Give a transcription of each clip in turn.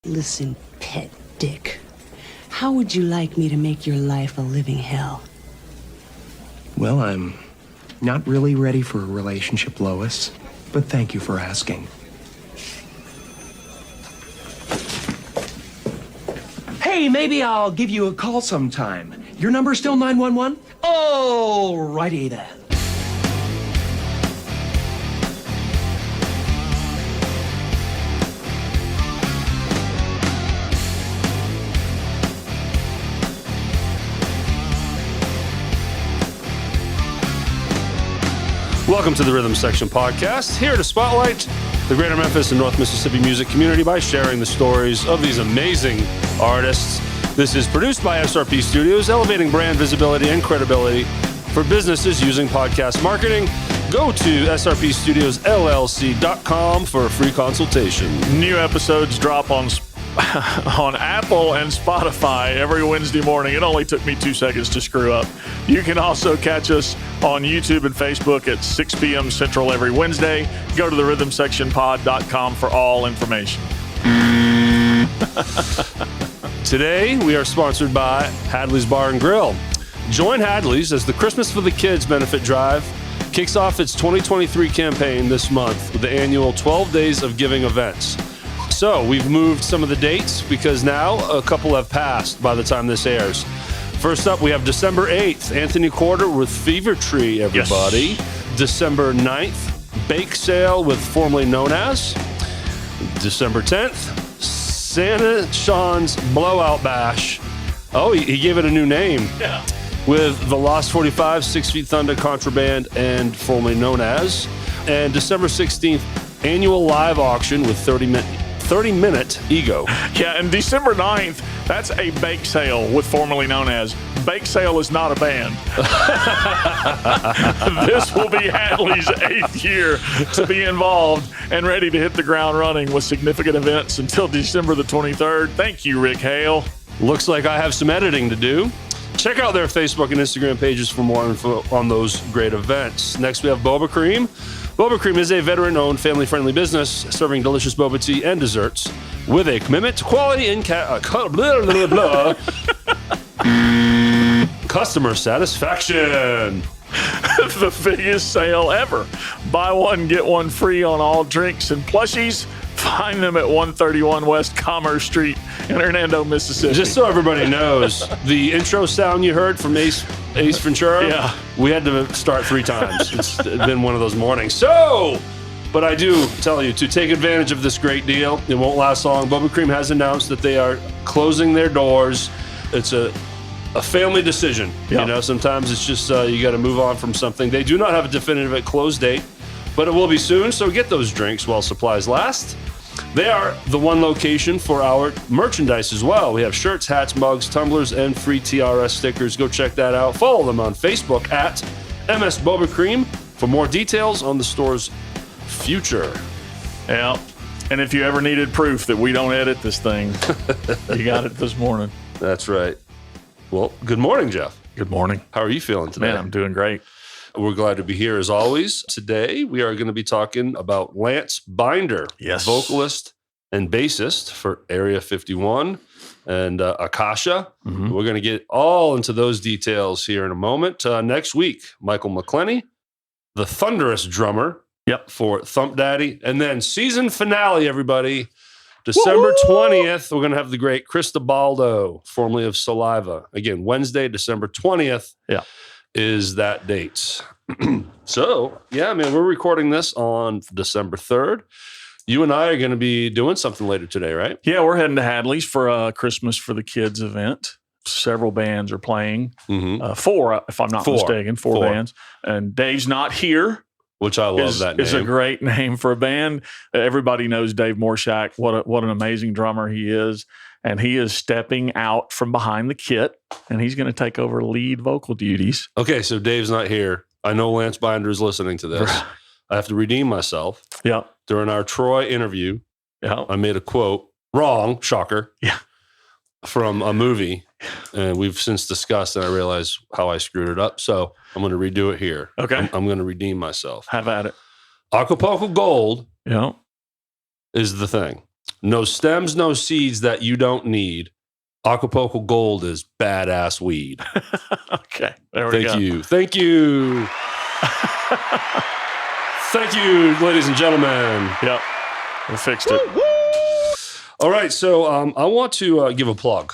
Listen, pet dick. How would you like me to make your life a living hell? Well, I'm not really ready for a relationship, Lois, but thank you for asking. Hey, maybe I'll give you a call sometime. Your number's still 911? Oh, righty then. Welcome to the Rhythm Section Podcast, here to spotlight the greater Memphis and North Mississippi music community by sharing the stories of these amazing artists. This is produced by SRP Studios, elevating brand visibility and credibility for businesses using podcast marketing. Go to srpstudiosllc.com for a free consultation. New episodes drop on Apple and Spotify every Wednesday morning. It only took me 2 seconds to screw up. You can also catch us on YouTube and Facebook at 6 p.m. Central every Wednesday. Go to therhythmsectionpod.com for all information. Today, we are sponsored by Hadley's Bar and Grill. Join Hadley's as the Christmas for the Kids benefit drive kicks off its 2023 campaign this month with the annual 12 Days of Giving events. So we've moved some of the dates because now a couple have passed by the time this airs. First up, we have December 8th, Anthony Quarter with Fever Tree, everybody. Yes. December 9th, Bake Sale with formerly known as. December 10th, Santa Sean's Blowout Bash. Oh, he gave it a new name. Yeah. With the Lost 45, 6 Feet Thunder Contraband, and formerly known as. And December 16th, annual live auction with 30-minute Ego. Yeah, and December 9th, that's a bake sale with formerly known as. Bake Sale is not a band. This will be Hadley's 8th year to be involved and ready to hit the ground running with significant events until December the 23rd. Thank you, Rick Hale. Looks like I have some editing to do. Check out their Facebook and Instagram pages for more info on those great events. Next, we have Boba Cream. Boba Cream is a veteran-owned, family-friendly business serving delicious boba tea and desserts with a commitment to quality and customer satisfaction. The biggest sale ever. Buy one, get one free on all drinks and plushies. Find them at 131 West Commerce Street in Hernando, Mississippi. Just so everybody knows, the intro sound you heard from Ace Ventura, yeah, we had to start 3 times. It's been one of those mornings. So, but I do tell you, to take advantage of this great deal, it won't last long. Boba Cream has announced that they are closing their doors. It's a family decision. Yep. You know, sometimes it's just you got to move on from something. They do not have a definitive close date, but it will be soon. So get those drinks while supplies last. They are the one location for our merchandise as well. We have shirts, hats, mugs, tumblers, and free TRS stickers. Go check that out. Follow them on Facebook at MS Boba Cream for more details on the store's future. Yeah. And if you ever needed proof that we don't edit this thing, you got it this morning. That's right. Well, good morning, Jeff. Good morning. How are you feeling today? Man, I'm doing great. We're glad to be here as always. Today, we are going to be talking about Lance Binder, yes, vocalist and bassist for Area 51 and Akasha. Mm-hmm. We're going to get all into those details here in a moment. Next week, Michael McClenny, the thunderous drummer for Thump Daddy. And then season finale, everybody. December 20th, we're going to have the great Cristobaldo, formerly of Saliva. Again, Wednesday, December 20th. Yeah. Is that date. So, yeah, I mean, we're recording this on December 3rd. You and I are going to be doing something later today, right? Yeah, we're heading to Hadley's for a Christmas for the Kids event. Several bands are playing. Mm-hmm. 4, if I'm not mistaken, 4 bands. And Dave's not here. Which I love that name. It's a great name for a band. Everybody knows Dave Morshak, what an amazing drummer he is. And he is stepping out from behind the kit, and he's going to take over lead vocal duties. Okay, so Dave's not here. I know Lance Binder is listening to this. I have to redeem myself. Yeah. During our Troy interview, I made a quote, wrong, shocker, from a movie. And we've since discussed, and I realized how I screwed it up. So I'm going to redo it here. Okay. I'm going to redeem myself. Have at it. Acapulco Gold Yeah. is the thing. No stems, no seeds that you don't need. Acapulco Gold is badass weed. Okay, there we go. Thank you. Thank you, ladies and gentlemen. Yep, we fixed it. All right, so I want to give a plug.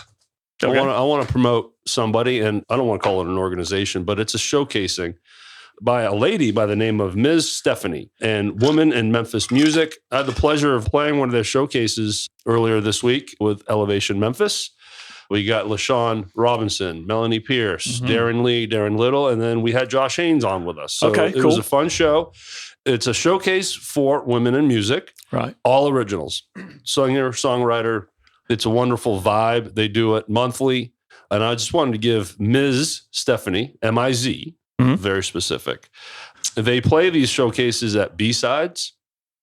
Okay. I want to promote somebody, and I don't want to call it an organization, but it's a showcasing by a lady by the name of Miz Stephanie and Women in Memphis Music. I had the pleasure of playing one of their showcases earlier this week with Elevation Memphis. We got LaShawn Robinson, Melanie Pierce, Darren Lee, Darren Little, and then we had Josh Haynes on with us. So it was a fun show. It's a showcase for women in music. Right. All originals. Singer, songwriter. It's a wonderful vibe. They do it monthly. And I just wanted to give Ms. Stephanie, M-I-Z, very specific. They play these showcases at B-Sides.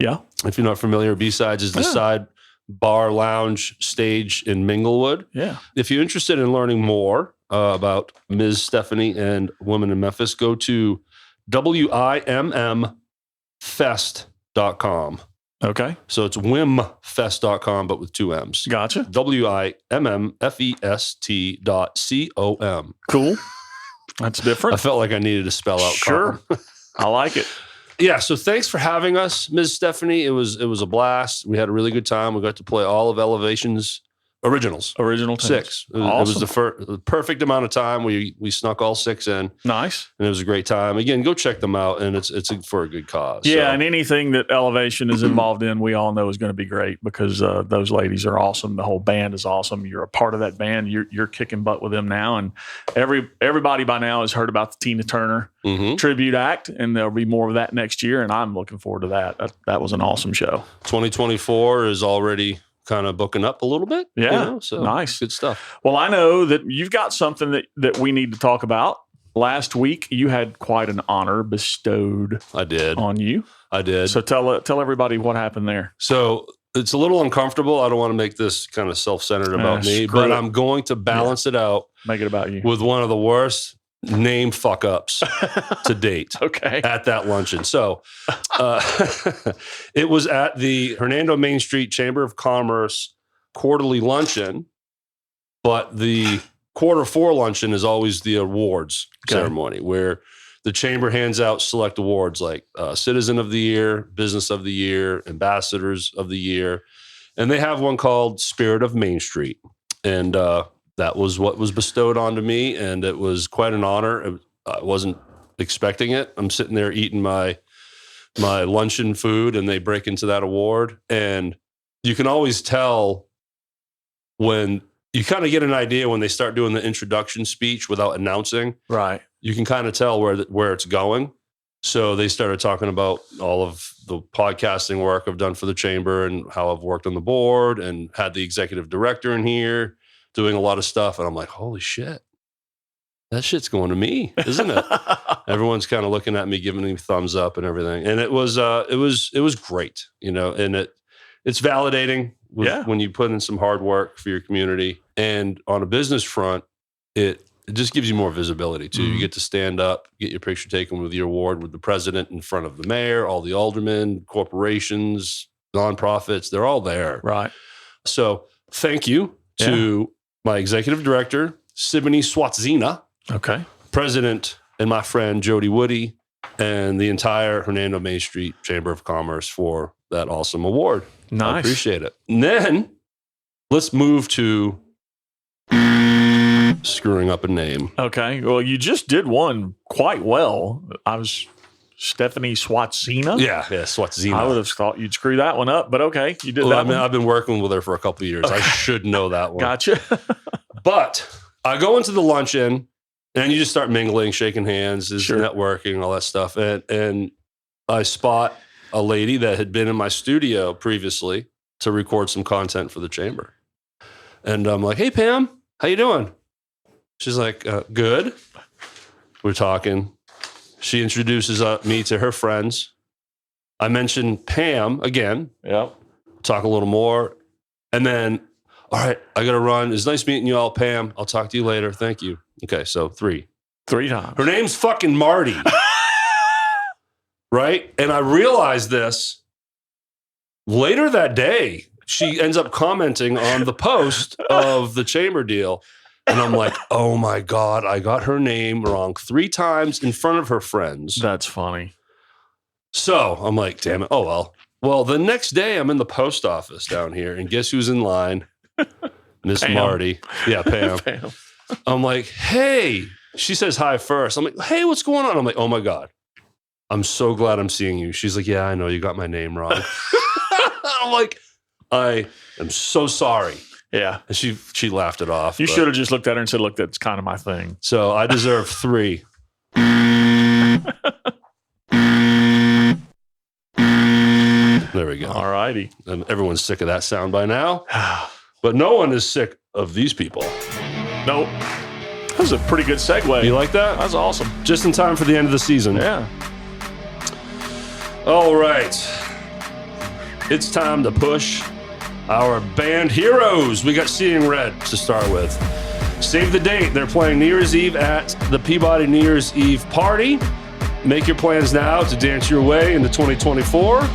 Yeah. If you're not familiar, B-Sides is the side bar lounge stage in Minglewood. Yeah. If you're interested in learning more about Ms. Stephanie and Women in Memphis, go to WIMMFest.com. Okay. So it's WIMFest.com, but with 2 M's. Gotcha. WIMMFEST.com. Cool. That's different. I felt like I needed to spell out. Sure. I like it. Yeah. So thanks for having us, Ms. Stephanie. It was a blast. We had a really good time. We got to play all of Elevation's originals. Original 6. It Awesome. was the perfect amount of time. We snuck all 6 in. Nice. And it was a great time. Again, go check them out, and it's for a good cause. Yeah, so. and anything that Elevation is involved in, we all know is going to be great because those ladies are awesome. The whole band is awesome. You're a part of that band. You're kicking butt with them now, and everybody by now has heard about the Tina Turner tribute act, and there'll be more of that next year, and I'm looking forward to that. That was an awesome show. 2024 is already kind of booking up a little bit. Yeah, so nice. Good stuff. Well, I know that you've got something that we need to talk about. Last week, you had quite an honor bestowed on you. I did. So tell everybody what happened there. So it's a little uncomfortable. I don't want to make this kind of self-centered about me, but I'm going to balance it out. Make it about you. With one of the worst name fuck-ups to date. Okay. At that luncheon. So it was at the Hernando Main Street Chamber of Commerce quarterly luncheon, but the Q4 luncheon is always the awards ceremony where the chamber hands out select awards like Citizen of the Year, Business of the Year, Ambassadors of the Year. And they have one called Spirit of Main Street. And that was what was bestowed onto me, and it was quite an honor. I wasn't expecting it. I'm sitting there eating my luncheon food, and they break into that award. And you can always tell when you kind of get an idea when they start doing the introduction speech without announcing. Right. You can kind of tell where it's going. So they started talking about all of the podcasting work I've done for the chamber and how I've worked on the board and had the executive director in here doing a lot of stuff. And I'm like, holy shit, that shit's going to me, isn't it? Everyone's kind of looking at me, giving me thumbs up and everything. And it was great, and it's validating when you put in some hard work for your community. And on a business front, it just gives you more visibility too. You get to stand up, get your picture taken with your award with the president in front of the mayor, all the aldermen, corporations, nonprofits, they're all there. Right. So thank you to my executive director, Siboney Swatzina, president, and my friend Jody Woody, and the entire Hernando Main Street Chamber of Commerce for that awesome award. Nice. I appreciate it. And then let's move to screwing up a name. Okay. Well, you just did one quite well. I was Stephanie Swatzina. Yeah, Swatzina. I would have thought you'd screw that one up, but okay, you did that one. I've been working with her for a couple of years. Okay. I should know that one. Gotcha. But I go into the luncheon, and you just start mingling, shaking hands, networking, all that stuff. And I spot a lady that had been in my studio previously to record some content for the chamber. And I'm like, hey, Pam, how you doing? She's like, good. We're talking. She introduces me to her friends. I mentioned Pam again. Yep. Talk a little more. And then, all right, I got to run. It's nice meeting you all, Pam. I'll talk to you later. Thank you. Okay, so 3 times. Her name's fucking Marty. Right? And I realized this later that day. she ends up commenting on the post of the chamber deal. And I'm like, oh my God, I got her name wrong 3 times in front of her friends. That's funny. So I'm like, damn it. Oh, well. Well, the next day I'm in the post office down here, and guess who's in line? Miss Marty. Yeah, Pam. Pam. I'm like, hey. She says hi first. I'm like, hey, what's going on? I'm like, oh my God. I'm so glad I'm seeing you. She's like, yeah, I know you got my name wrong. I'm like, I am so sorry. Yeah. And she laughed it off. You should have just looked at her and said, look, that's kind of my thing. So I deserve 3. There we go. All righty. And everyone's sick of that sound by now. But no one is sick of these people. Nope. That was a pretty good segue. You like that? That was awesome. Just in time for the end of the season. Yeah. All right. It's time to push our band heroes. We got Seeing Red to start with. Save the date. They're playing New Year's Eve at the Peabody New Year's Eve party. Make your plans now to dance your way into 2024.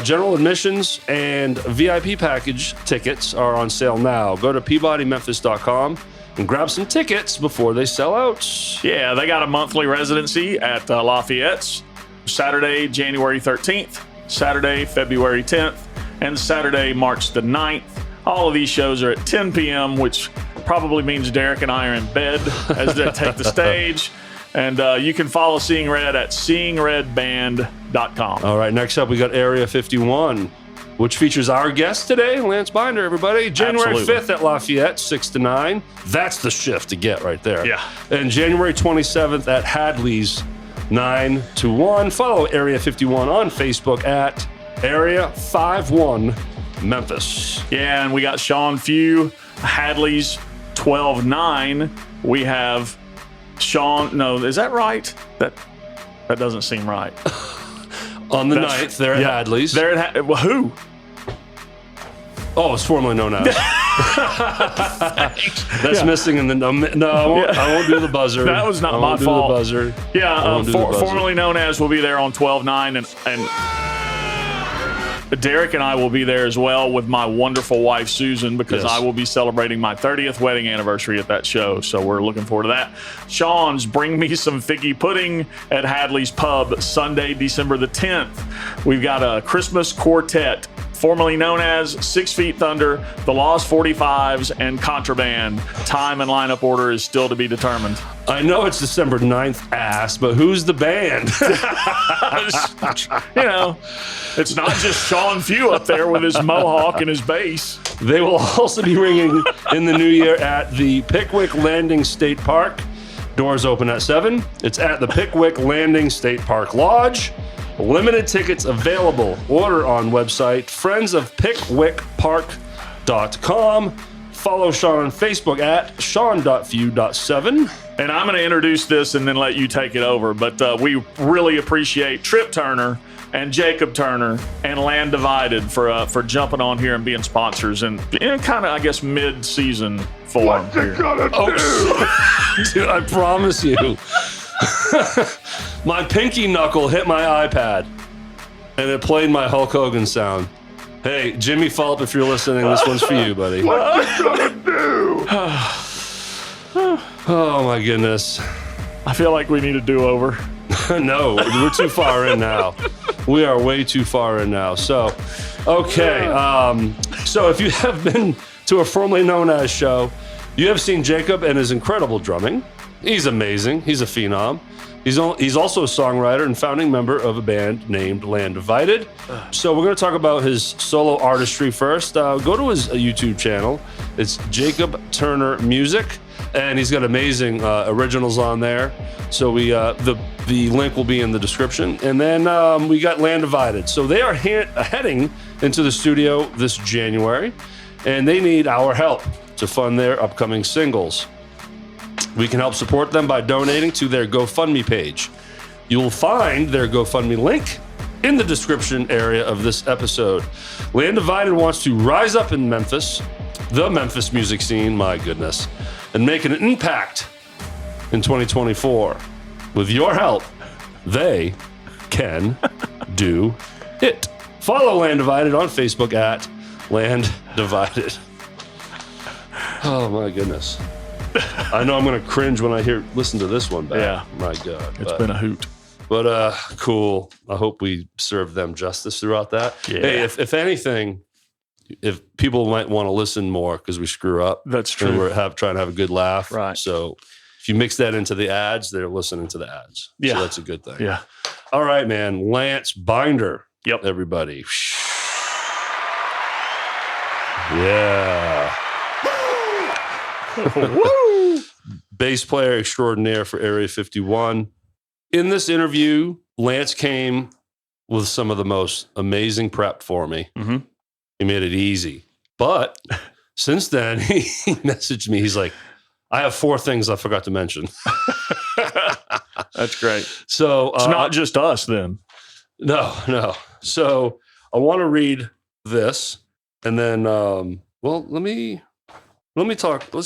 General admissions and VIP package tickets are on sale now. Go to PeabodyMemphis.com and grab some tickets before they sell out. Yeah, they got a monthly residency at Lafayette's Saturday, January 13th, Saturday, February 10th, and Saturday, March the 9th. All of these shows are at 10 p.m., which probably means Derrick and I are in bed as they take the stage. And you can follow Seeing Red at seeingredband.com. All right, next up we got Area 51, which features our guest today, Lance Binder, everybody. January Absolutely. 5th at Lafayette, 6 to 9. That's the shift to get right there. Yeah. And January 27th at Hadley's, 9 to 1. Follow Area 51 on Facebook at Area 51 Memphis. Yeah, and we got Sean Few, Hadley's 12-9. We have Sean, no, is that right? That doesn't seem right. On the 9th, they're at Hadley's. They're at well, who? Oh, it's formerly known as. That's missing in the no. I won't do the buzzer. That was not my fault. I won't do the buzzer. Yeah, formerly known as will be there on 12-9, and Derrick and I will be there as well with my wonderful wife Susan, because Yes. I will be celebrating my 30th wedding anniversary at that show. So we're looking forward to that. Sean's Bring Me Some Figgy Pudding at Hadley's Pub Sunday, December the 10th. We've got a Christmas quartet, formerly known as 6 Feet Thunder, the Lost 45s, and Contraband. Time and lineup order is still to be determined. I know it's December 9th, ass, but who's the band? You know, it's not just Sean Few up there with his mohawk and his bass. They will also be ringing in the new year at the Pickwick Landing State Park. Doors open at 7. It's at the Pickwick Landing State Park Lodge. Limited tickets available. Order on website friendsofpickwickpark.com. Follow Sean on Facebook at sean.few.7. And I'm going to introduce this and then let you take it over. But we really appreciate Trip Turner and Jacob Turner and Land Divided for jumping on here and being sponsors and in kind of, I guess, mid-season form. Here. Dude, I promise you. My pinky knuckle hit my iPad and it played my Hulk Hogan sound. Hey, Jimmy Fulp, if you're listening, this one's for you, buddy. What's it gonna do? Oh my goodness. I feel like we need a do-over. No, we're too far in now. We are way too far in now. So, okay. So if you have been to a formerly known as show, you have seen Jacob and his incredible drumming. He's amazing. He's a phenom. He's also a songwriter and founding member of a band named Land Divided. So we're going to talk about his solo artistry first. Go to his YouTube channel. It's Jacob Turner Music, and he's got amazing originals on there. So the link will be in the description. And then we got Land Divided. So they are heading into the studio this January, and they need our help to fund their upcoming singles. We can help support them by donating to their GoFundMe page. You will find their GoFundMe link in the description area of this episode. Land Divided wants to rise up in Memphis, the Memphis music scene, my goodness, and make an impact in 2024. With your help, they can do it. Follow Land Divided on Facebook at Land divided. Oh my goodness. I know I'm going to cringe when I listen to this one back. Yeah. My God. It's been a hoot. But cool. I hope we serve them justice throughout that. Yeah. Hey, if anything, if people might want to listen more because we screw up. That's true. And we're trying to have a good laugh. Right. So if you mix that into the ads, they're listening to the ads. Yeah. So that's a good thing. Yeah. All right, man. Lance Binder. Yep. Everybody. Yeah. Woo! Bass player extraordinaire for Area 51. In this interview, Lance came with some of the most amazing prep for me. Mm-hmm. He made it easy. But since then, he messaged me. He's like, I have 4 things I forgot to mention. That's great. So It's not just us then. No. So I want to read this, and then, let's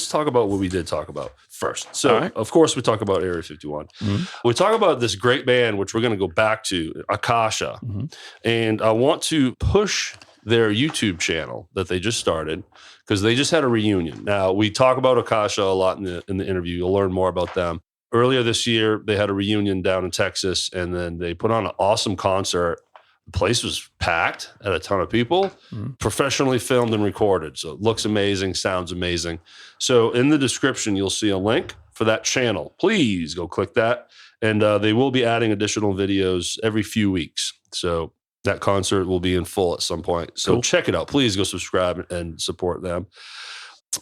talk about what we did talk about first. So, right. Of course, we talk about Area 51. Mm-hmm. We talk about this great band, which we're going to go back to, Akasha. Mm-hmm. And I want to push their YouTube channel that they just started because they just had a reunion. Now, we talk about Akasha a lot in the interview. You'll learn more about them. Earlier this year, they had a reunion down in Texas, and then they put on an awesome concert. The place was packed, had a ton of people, professionally filmed and recorded. So it looks amazing, sounds amazing. So in the description, you'll see a link for that channel. Please go click that. And they will be adding additional videos every few weeks. So that concert will be in full at some point. So check it out. Please go subscribe and support them.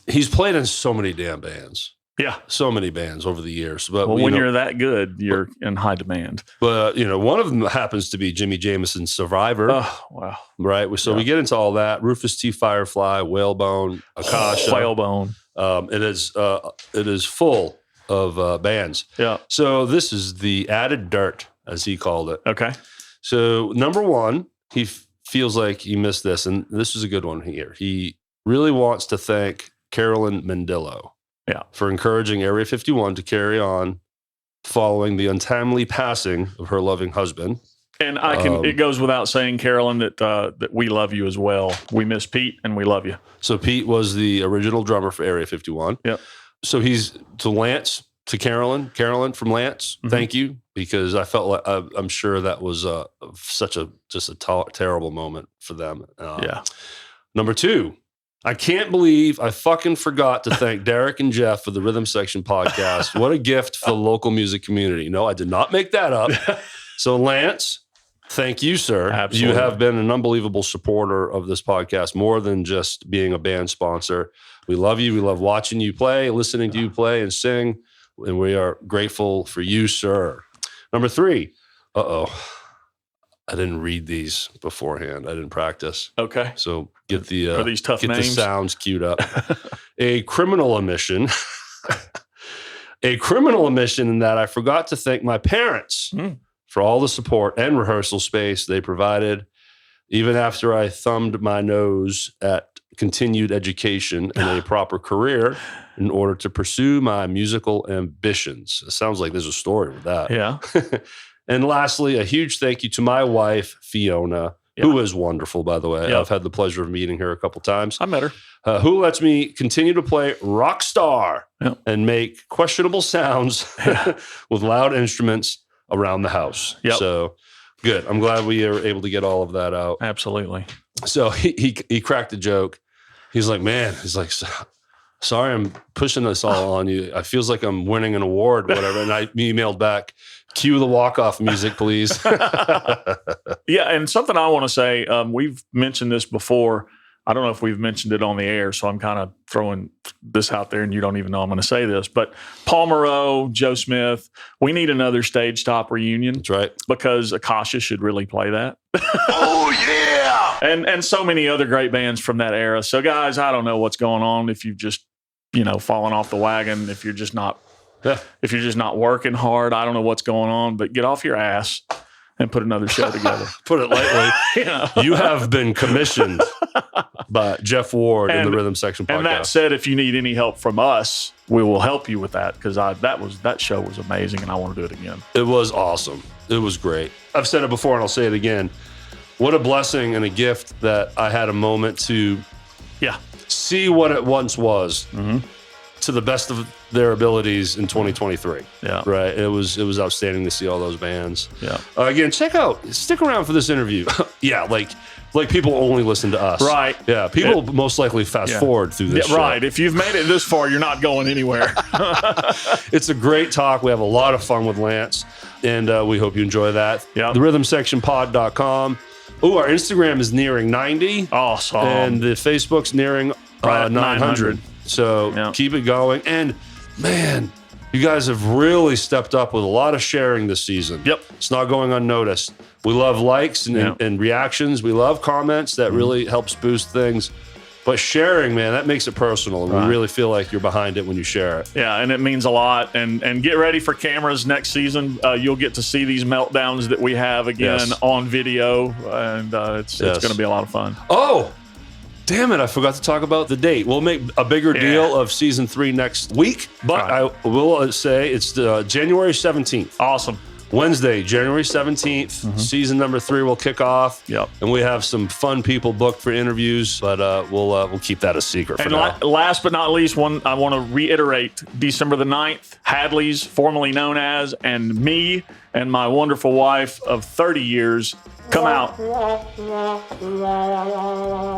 He's played in so many damn bands. Yeah. So many bands over the years. But when you're that good, you're in high demand. But, one of them happens to be Jimi Jamison's Survivor. Oh, wow. Right? So we get into all that. Rufus T. Firefly, Whalebone, Akasha. Whalebone. It is full of bands. Yeah. So this is the added dirt, as he called it. Okay. So number 1, he feels like he missed this, and this is a good one here. He really wants to thank Carolyn Mendillo. Yeah. For encouraging Area 51 to carry on following the untimely passing of her loving husband. And it goes without saying, Carolyn, that we love you as well. We miss Pete and we love you. So Pete was the original drummer for Area 51. Yep. So he's to Lance, to Carolyn from Lance. Mm-hmm. Thank you, because I felt like I'm sure that was such a terrible moment for them. Yeah. Number 2. I can't believe I fucking forgot to thank Derrick and Jeff for the Rhythm Section podcast. What a gift for the local music community. No, I did not make that up. So Lance, thank you, sir. Absolutely. You have been an unbelievable supporter of this podcast, more than just being a band sponsor. We love you. We love watching you play, listening to you play and sing. And we are grateful for you, sir. Number 3. I didn't read these beforehand. I didn't practice. Okay. So get the Are these tough get names? the sounds queued up. A criminal omission. A criminal omission in that I forgot to thank my parents for all the support and rehearsal space they provided, even after I thumbed my nose at continued education and a proper career in order to pursue my musical ambitions. It sounds like there's a story with that. Yeah. And lastly, a huge thank you to my wife, Fiona, who is wonderful, by the way. Yeah. I've had the pleasure of meeting her a couple times. I met her. Who lets me continue to play rock star and make questionable sounds with loud instruments around the house. Yep. So good. I'm glad we are able to get all of that out. Absolutely. So he cracked a joke. He's like, man, sorry I'm pushing this all on you. It feels like I'm winning an award, whatever. And I emailed back, cue the walk-off music, please. Yeah, and something I want to say, we've mentioned this before. I don't know if we've mentioned it on the air, so I'm kind of throwing this out there, and you don't even know I'm going to say this. But Paul Moreau, Joe Smith, we need another stage top reunion. That's right. Because Akasha should really play that. Oh, yeah! And so many other great bands from that era. So, guys, I don't know what's going on. If you've just, fallen off the wagon, if you're just not working hard, I don't know what's going on. But get off your ass and put another show together. Put it lightly. You have been commissioned by Jeff Ward in the Rhythm Section podcast. And that said, if you need any help from us, we will help you with that, because that show was amazing and I want to do it again. It was awesome. It was great. I've said it before and I'll say it again. what a blessing and a gift that I had a moment to see what it once was to the best of their abilities in 2023. Yeah. Right. It was outstanding to see all those bands. Yeah. Again, stick around for this interview. Yeah. Like people only listen to us. Right. Yeah. People most likely fast forward through this. Yeah, right. If you've made it this far, you're not going anywhere. It's a great talk. We have a lot of fun with Lance, and we hope you enjoy that. Yeah. TheRhythmSectionPod.com. Oh, our Instagram is nearing 90. Awesome. And the Facebook's nearing 900. So keep it going. And man, you guys have really stepped up with a lot of sharing this season. Yep. It's not going unnoticed. We love likes and reactions. We love comments. That really helps boost things. But sharing, man, that makes it personal. And we really feel like you're behind it when you share it. Yeah, and it means a lot. And get ready for cameras next season. You'll get to see these meltdowns that we have again on video. And it's going to be a lot of fun. Oh, damn it. I forgot to talk about the date. We'll make a bigger deal of season 3 next week. But I will say it's January 17th. Awesome. Wednesday, January 17th, season number 3 will kick off. Yep. And we have some fun people booked for interviews, but we'll keep that a secret for now. Last but not least, I want to reiterate, December the 9th, Hadley's, formerly known as, and me and my wonderful wife of 30 years come out.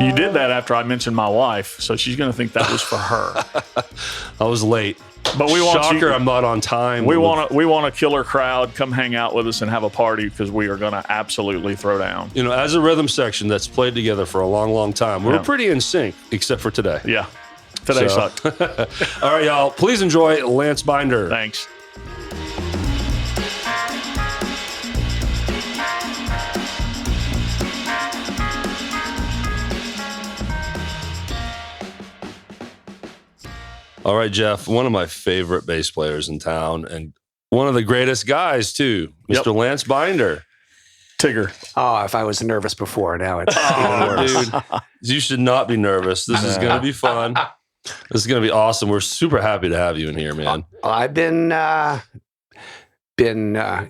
You did that after I mentioned my wife, so she's going to think that was for her. I was late. But we want Shocker, I'm not on time. We want a killer crowd. Come hang out with us and have a party because we are going to absolutely throw down. You know, as a rhythm section that's played together for a long, long time, we're pretty in sync, except for today. Yeah. Today sucked. All right, y'all. Please enjoy Lance Binder. Thanks. All right, Jeff, one of my favorite bass players in town and one of the greatest guys, too, Mr. Lance Binder. Tigger. Oh, if I was nervous before, now it's even worse. Dude, you should not be nervous. This is going to be fun. This is going to be awesome. We're super happy to have you in here, man. I've been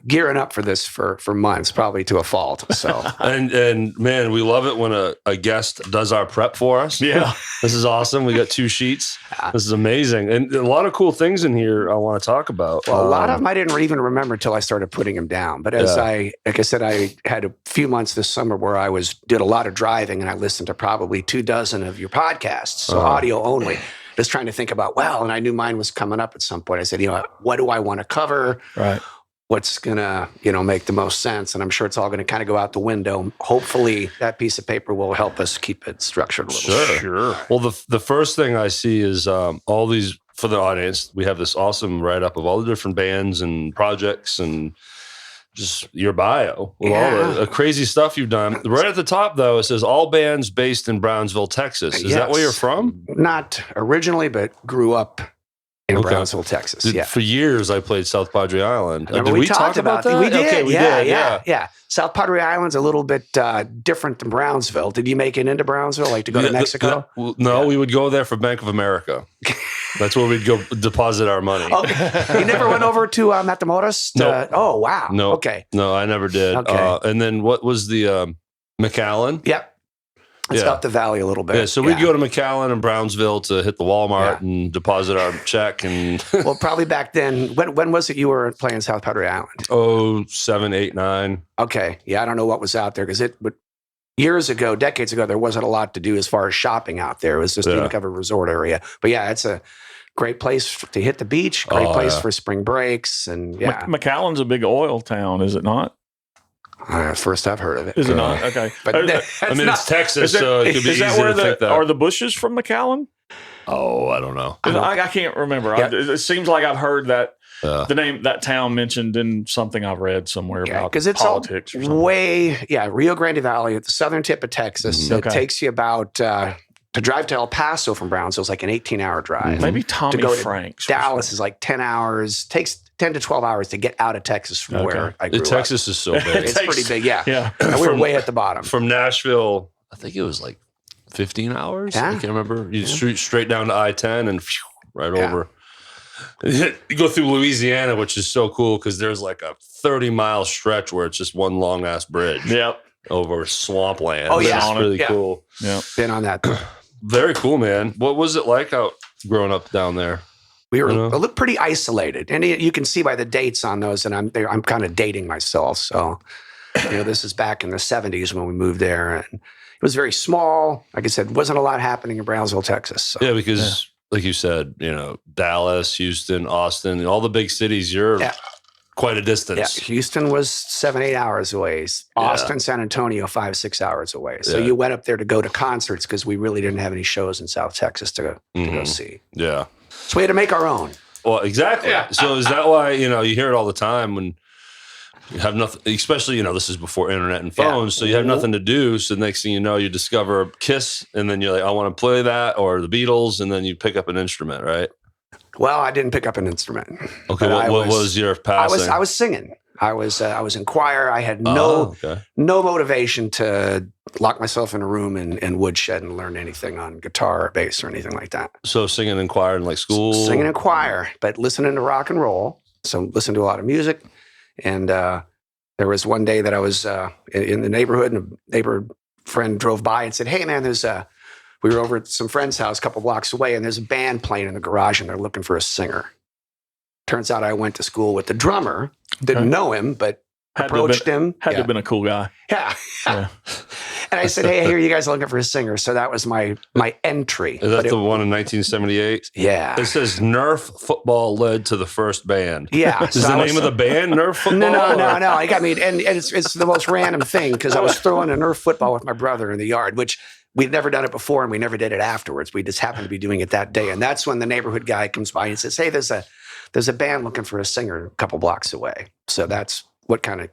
gearing up for this for months, probably to a fault. So and man, we love it when a guest does our prep for us. Yeah. This is awesome. We got 2 sheets. This is amazing. And a lot of cool things in here I want to talk about. Well, a lot of them I didn't even remember until I started putting them down. But like I said, I had a few months this summer where I did a lot of driving and I listened to probably 24 of your podcasts, so audio only. Just trying to think about, and I knew mine was coming up at some point. I said, what do I want to cover? Right. What's going to, make the most sense? And I'm sure it's all going to kind of go out the window. Hopefully that piece of paper will help us keep it structured a little bit. Sure. Well, the first thing I see is all these, for the audience, we have this awesome write-up of all the different bands and projects and just your bio with all the crazy stuff you've done. Right at the top, though, it says all bands based in Brownsville, Texas. Is that where you're from? Not originally, but grew up in Brownsville, Texas. For years, I played South Padre Island. Did we talk about that? We did. Okay, we did. Yeah. South Padre Island's a little bit different than Brownsville. Did you make it into Brownsville, like to go to Mexico? No, we would go there for Bank of America. That's where we'd go deposit our money. Okay. You never went over to Matamoros? No. Oh, wow. No. Okay. No, I never did. Okay. And then what was the McAllen? Yep. It's up the valley a little bit. Yeah, so we'd go to McAllen and Brownsville to hit the Walmart and deposit our check. And well, probably back then. When was it you were playing South Padre Island? 07, 8, 9. Okay. Yeah, I don't know what was out there because years ago, decades ago, there wasn't a lot to do as far as shopping out there. It was just kind of a resort area. But yeah, it's a great place to hit the beach, great place for spring breaks. And McAllen's a big oil town, is it not? First I've heard of it. Is it not? Okay. But it's Texas, so it could be easy to think that. Are the Bushes from McAllen? Oh, I don't know. I can't remember. Yeah. It seems like I've heard that the name, that town mentioned in something I've read somewhere about politics or something. Rio Grande Valley at the southern tip of Texas. It takes you about, to drive to El Paso from Brownsville is like an 18-hour drive. Maybe Tommy to go Franks. To Dallas is like 10 hours. Takes 10 to 12 hours to get out of Texas from where I grew up. Texas is so big. It's pretty big, yeah. And we were way at the bottom. From Nashville, I think it was like 15 hours. I can't remember. You straight down to I-10 and right over. You go through Louisiana, which is so cool because there's like a 30-mile stretch where it's just one long-ass bridge. Yep. over swampland. Oh, yeah. That's really Yeah. cool. Yeah. Been on that. Very cool, man. What was it like out growing up down there? We were You know? a little pretty isolated, and you can see by the dates on those. And I'm kind of dating myself. So, this is back in the 70s when we moved there, and it was very small. Like I said, wasn't a lot happening in Brownsville, Texas. So. Yeah, because like you said, Dallas, Houston, Austin, all the big cities, you're quite a distance. Yeah, Houston was 7-8 hours away. Austin, San Antonio, 5-6 hours away. So you went up there to go to concerts because we really didn't have any shows in South Texas to go see. Yeah. So we had to make our own. Well, exactly. Yeah. So is that why, you hear it all the time when you have nothing, especially, this is before internet and phones, so you have nothing to do. So next thing you know, you discover Kiss, and then you're like, I want to play that, or the Beatles, and then you pick up an instrument, right? Well, I didn't pick up an instrument. Okay, what was your passing? I was singing. I was in choir. I had no motivation to lock myself in a room and woodshed and learn anything on guitar or bass or anything like that. So singing in choir in like school? Singing in choir, but listening to rock and roll. So listening to a lot of music. And there was one day that I was in the neighborhood, and a neighbor friend drove by and said, hey, man, we were over at some friend's house a couple blocks away, and there's a band playing in the garage, and they're looking for a singer. Turns out I went to school with the drummer. Didn't know him, but approached him. Had to have been a cool guy. Yeah. Yeah. And I said, hey, I hear you guys are looking for a singer. So that was my entry. Is that the one in 1978? Yeah. It says Nerf football led to the first band. Yeah. Is the name of the band Nerf football? No. And it's the most random thing because I was throwing a Nerf football with my brother in the yard, which we'd never done it before, and we never did it afterwards. We just happened to be doing it that day. And that's when the neighborhood guy comes by and says, hey, there's a band looking for a singer a couple blocks away. So that's what kind of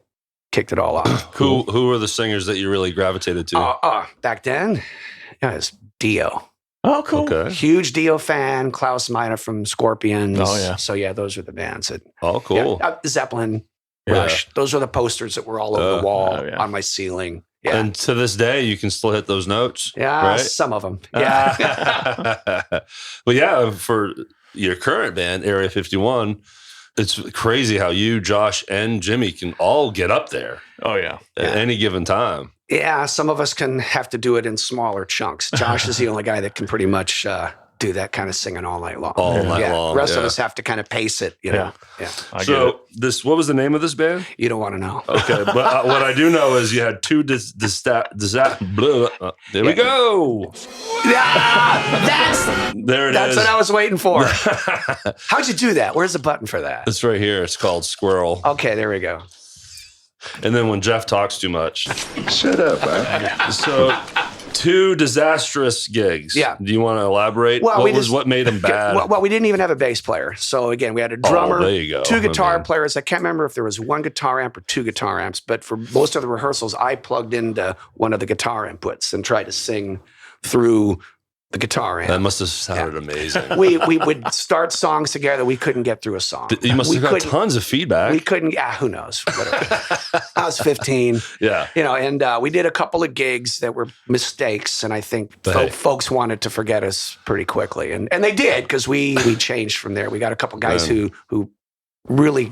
kicked it all off. Who were the singers that you really gravitated to? Back then, it was Dio. Oh, cool. Okay. Huge Dio fan. Klaus Meine from Scorpions. Oh, yeah. So, those are the bands. Oh, cool. Zeppelin, Yeah. Rush. Those are the posters that were all over the wall yeah. on my ceiling. Yeah. And to this day, you can still hit those notes. Yeah, right? some of them. Yeah. But yeah, for your current band, Area 51, it's crazy how you, Josh, and Jimi can all get up there Oh, yeah. at any given time. Yeah, some of us can have to do it in smaller chunks. Josh is the only guy that can pretty much do that kind of singing all night long. All night long, The rest of yeah. us have to kind of pace it, Yeah. I get it. What was the name of this band? You don't want to know. Okay, but what I do know is you had two there we go. Yeah, There it that's is. what I was waiting for. How'd you do that? Where's the button for that? It's right here. It's called Squirrel. Okay, there we go. And then when Jeff talks too much. Shut up, man. So 2 disastrous gigs. Yeah. Do you want to elaborate? Well, what made them bad? Well, we didn't even have a bass player. So again, we had a drummer, there you go. 2 guitar I mean- players. I can't remember if there was 1 guitar amp or 2 guitar amps, but for most of the rehearsals, I plugged into one of the guitar inputs and tried to sing through the guitar amp. That must have sounded amazing. we would start songs together. We couldn't get through a song. You must We have got couldn't- tons of feedback. We couldn't. Yeah, who knows? Whatever. I was 15. Yeah. And we did a couple of gigs that were mistakes, and I think But hey. folks wanted to forget us pretty quickly, and they did because we changed from there. We got a couple guys who really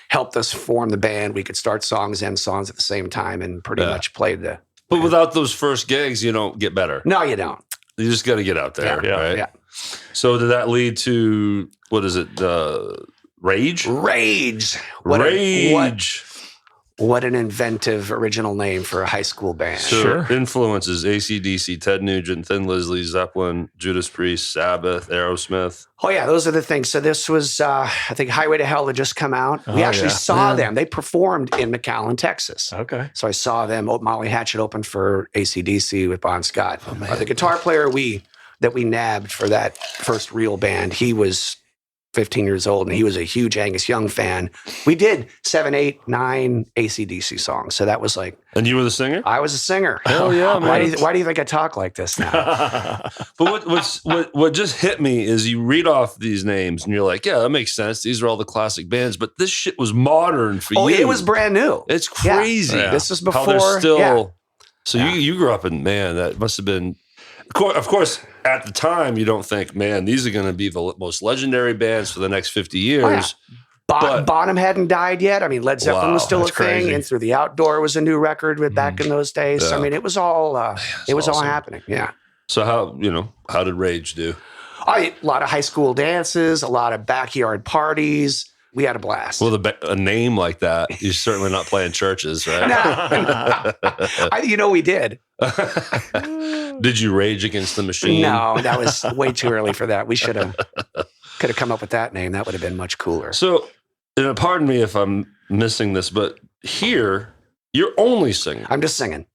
helped us form the band. We could start songs, end songs at the same time, and pretty much played the. But without those first gigs, you don't get better. No, you don't. You just got to get out there, Yeah. right? Yeah. So did that lead to, what is it, Rage? Rage. Rage. What an inventive original name for a high school band. So Sure. influences, AC/DC, Ted Nugent, Thin Lizzy, Zeppelin, Judas Priest, Sabbath, Aerosmith. Oh, yeah, those are the things. So this was, I think, Highway to Hell had just come out. We actually saw them. They performed in McAllen, Texas. Okay. So I saw them. Molly Hatchet opened for AC/DC with Bon Scott. The guitar player that we nabbed for that first real band, he was 15 years old, and he was a huge Angus Young fan. We did 7, 8, 9 AC/DC songs. So that was like, And you were the singer? I was a singer. Hell yeah, Why man. do you think I talk like this now? But what just hit me is you read off these names and you're like, yeah, that makes sense. These are all the classic bands, but this shit was modern for you. It was brand new. It's crazy. Yeah. This is How before. they're still. yeah. So you grew up in, man, that must have been. Of course, at the time, you don't think, man, these are going to be the most legendary bands for the next 50 years. Oh, yeah. Bonham hadn't died yet. I mean, Led Zeppelin was still a that's thing. crazy. And Through the Outdoor was a new record with back in those days. Yeah. I mean, it was all all awesome. happening. Yeah. So how did Rage do? A lot of high school dances, a lot of backyard parties. We had a blast. Well, a name like that, you're certainly not playing churches, right? We did. Did you rage against the machine? No, that was way too early for that. We could have come up with that name. That would have been much cooler. So, pardon me if I'm missing this, but here you're only singing. I'm just singing.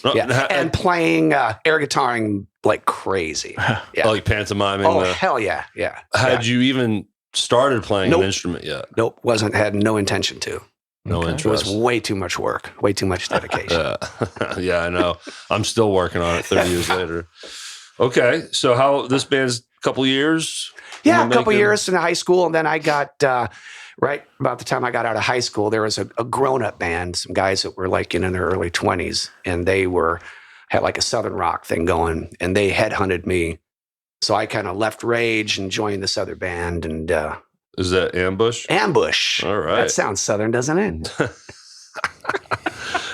No, Yeah. And playing air guitaring like crazy. Yeah. like pantomiming. Oh, hell yeah. Yeah. Had you even started playing Nope. an instrument yet? Nope. Had no intention to. No It interest. was way too much work, way too much dedication. Yeah, I know. I'm still working on it 30 years later. Okay, so how this band's a couple years? Yeah, in a the couple making? years in high school. And then I got, right about the time I got out of high school, there was a grown-up band, some guys that were like in their early 20s, and they had like a Southern rock thing going, and they headhunted me. So I kind of left Rage and joined this other band, and Is that Ambush? Ambush. All right. That sounds Southern, doesn't it?